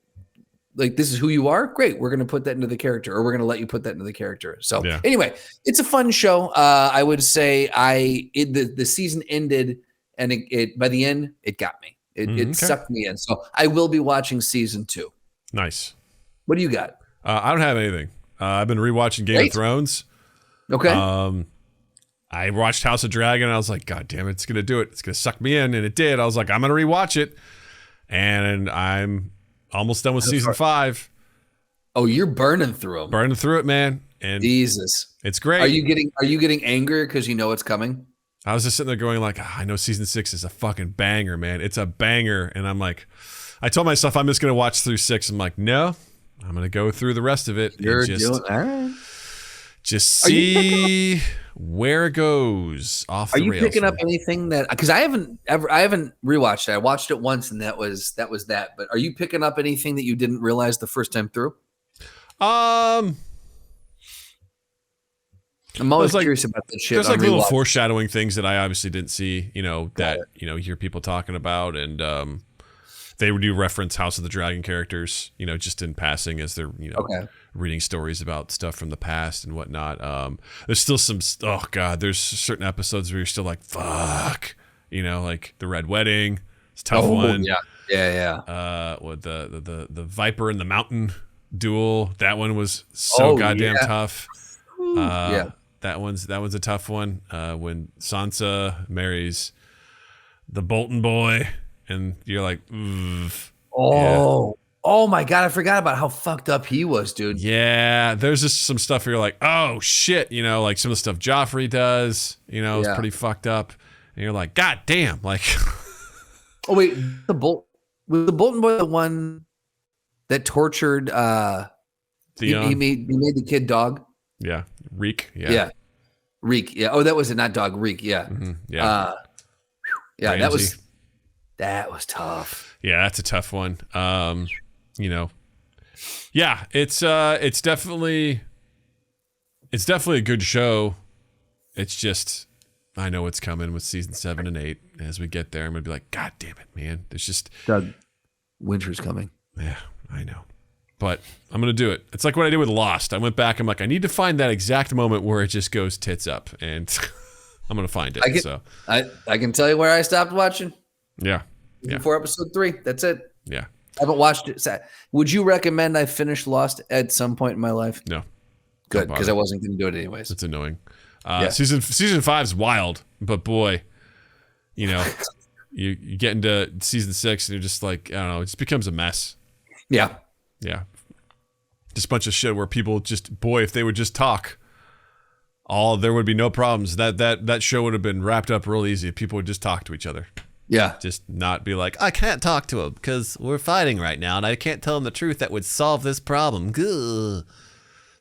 [SPEAKER 3] like, this is who you are. Great. We're going to put that into the character, or we're going to let you put that into the character. So anyway, it's a fun show. I would say the season ended, and it by the end, it got me. It sucked me in. So I will be watching season 2.
[SPEAKER 2] Nice.
[SPEAKER 3] What do you got?
[SPEAKER 2] I don't have anything. I've been rewatching Game of Thrones.
[SPEAKER 3] Okay.
[SPEAKER 2] I watched House of Dragon, and I was like, God damn it, it's going to do it. It's going to suck me in, and it did. I was like, I'm going to rewatch it, and I'm almost done with season 5.
[SPEAKER 3] Oh, you're burning through them.
[SPEAKER 2] Burning through it, man. and
[SPEAKER 3] Jesus,
[SPEAKER 2] it's great.
[SPEAKER 3] Are you getting angry because you know it's coming?
[SPEAKER 2] I was just sitting there going like, I know season 6 is a fucking banger, man. It's a banger. And I'm like, I told myself I'm just going to watch through 6. I'm like, no, I'm going to go through the rest of it.
[SPEAKER 3] You're
[SPEAKER 2] and just,
[SPEAKER 3] doing all right.
[SPEAKER 2] Just see where it goes off the rails.
[SPEAKER 3] Are you picking up anything that, because I haven't rewatched it. I watched it once and that was that. But are you picking up anything that you didn't realize the first time through? I'm always curious about that shit.
[SPEAKER 2] There's like little foreshadowing things that I obviously didn't see, that, hear people talking about. And they do reference House of the Dragon characters, just in passing as they're, reading stories about stuff from the past and whatnot. There's still some, there's certain episodes where you're still like, fuck, like the Red Wedding. It's a tough one.
[SPEAKER 3] Yeah.
[SPEAKER 2] With the Viper and the Mountain duel. That one was so goddamn tough. That one's a tough one. When Sansa marries the Bolton boy, and you're like,
[SPEAKER 3] oh my god, I forgot about how fucked up he was, dude.
[SPEAKER 2] Yeah, there's just some stuff where you're like, oh shit, like some of the stuff Joffrey does, is pretty fucked up, and you're like, god damn, like.
[SPEAKER 3] Oh wait, was the Bolton boy the one that tortured? He made the kid dog.
[SPEAKER 2] Yeah, Reek. Yeah.
[SPEAKER 3] Reek. Yeah. Oh, that was it. Not dog. Reek. Yeah.
[SPEAKER 2] Mm-hmm. Yeah.
[SPEAKER 3] Ramsey. That was tough.
[SPEAKER 2] Yeah, that's a tough one. Yeah, it's definitely a good show. It's just, I know what's coming with season 7 and 8. As we get there, I'm gonna be like, god damn it, man. There's just
[SPEAKER 3] Doug, winter's coming.
[SPEAKER 2] Yeah, I know. But I'm going to do it. It's like what I did with Lost. I went back. I'm like, I need to find that exact moment where it just goes tits up. And I'm going to find it.
[SPEAKER 3] I can tell you where I stopped watching.
[SPEAKER 2] Yeah.
[SPEAKER 3] Before episode 3. That's it.
[SPEAKER 2] Yeah.
[SPEAKER 3] I haven't watched it. Would you recommend I finish Lost at some point in my life?
[SPEAKER 2] No.
[SPEAKER 3] Good, because I wasn't going to do it anyways.
[SPEAKER 2] It's annoying. Season 5 is wild. But boy, you get into season 6 and you're just like, I don't know. It just becomes a mess.
[SPEAKER 3] Yeah.
[SPEAKER 2] Yeah. Just a bunch of shit where people just, boy, if they would just talk, there would be no problems. That show would have been wrapped up real easy if people would just talk to each other.
[SPEAKER 3] Yeah.
[SPEAKER 2] Just not be like, I can't talk to him because we're fighting right now and I can't tell him the truth that would solve this problem. Gah.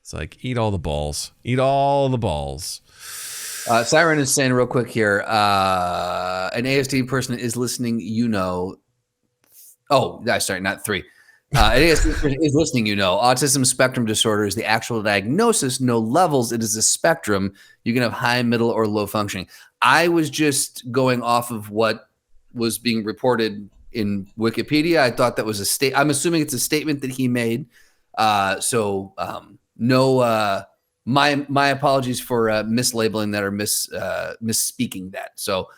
[SPEAKER 2] It's like, eat all the balls. Eat all the balls.
[SPEAKER 3] Siren is saying real quick here, an ASD person is listening, not 3. Is listening, autism spectrum disorder is the actual diagnosis, no levels. It is a spectrum. You can have high, middle, or low functioning. I was just going off of what was being reported in Wikipedia. I thought that was I'm assuming it's a statement that he made. My apologies for mislabeling that or misspeaking that. So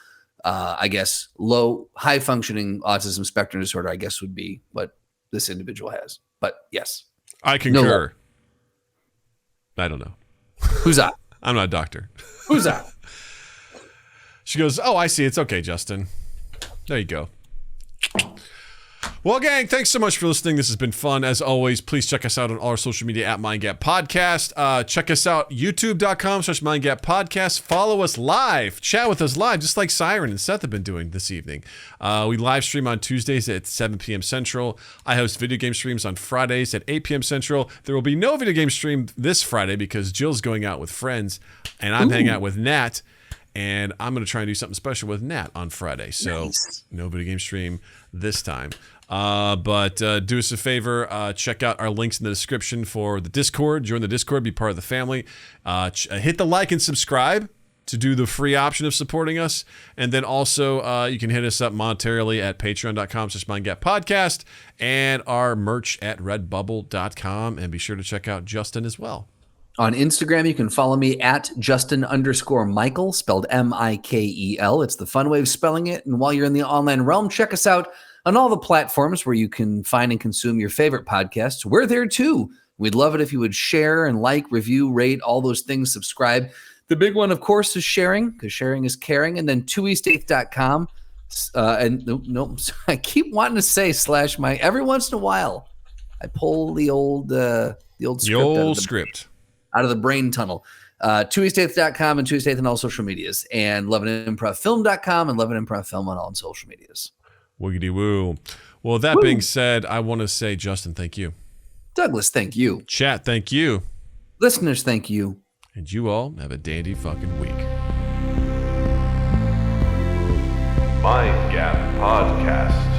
[SPEAKER 3] I guess high functioning autism spectrum disorder, I guess, would be what this individual has. But yes,
[SPEAKER 2] I concur. I don't know.
[SPEAKER 3] Who's that?
[SPEAKER 2] I'm not a doctor.
[SPEAKER 3] Who's that?
[SPEAKER 2] She goes, oh, I see. It's okay, Justin. There you go. Well, gang, thanks so much for listening. This has been fun. As always, please check us out on all our social media at MindGap Podcast. Check us out, youtube.com/MindGap Podcast. Follow us live. Chat with us live, just like Siren and Seth have been doing this evening. We live stream on Tuesdays at 7 p.m. Central. I host video game streams on Fridays at 8 p.m. Central. There will be no video game stream this Friday because Jill's going out with friends, and I'm hanging out with Nat. And I'm going to try and do something special with Nat on Friday. So no video game stream this time. But do us a favor. Check out our links in the description for the Discord. Join the Discord. Be part of the family. Hit the like and subscribe to do the free option of supporting us. And then also you can hit us up monetarily at patreon.com/mindgappodcast and our merch at redbubble.com. And be sure to check out Justin as well.
[SPEAKER 3] On Instagram, you can follow me at Justin_Michael, spelled Mikel. It's the fun way of spelling it. And while you're in the online realm, check us out on all the platforms where you can find and consume your favorite podcasts. We're there too. We'd love it if you would share and like, review, rate, all those things, subscribe. The big one, of course, is sharing, because sharing is caring. And then 2east8th.com. I keep wanting to say /my every once in a while. I pull the old script.
[SPEAKER 2] Script.
[SPEAKER 3] out of the brain tunnel. 2eastaith.com and 2eastaith on all social medias, and loveandimprovfilm.com and loveandimprovfilm on all social medias.
[SPEAKER 2] Wiggity woo. Well, that being said, I want to say, Justin, thank you.
[SPEAKER 3] Douglas, thank you.
[SPEAKER 2] Chat, thank you.
[SPEAKER 3] Listeners, thank you.
[SPEAKER 2] And you all have a dandy fucking week.
[SPEAKER 1] Mind Gap Podcast.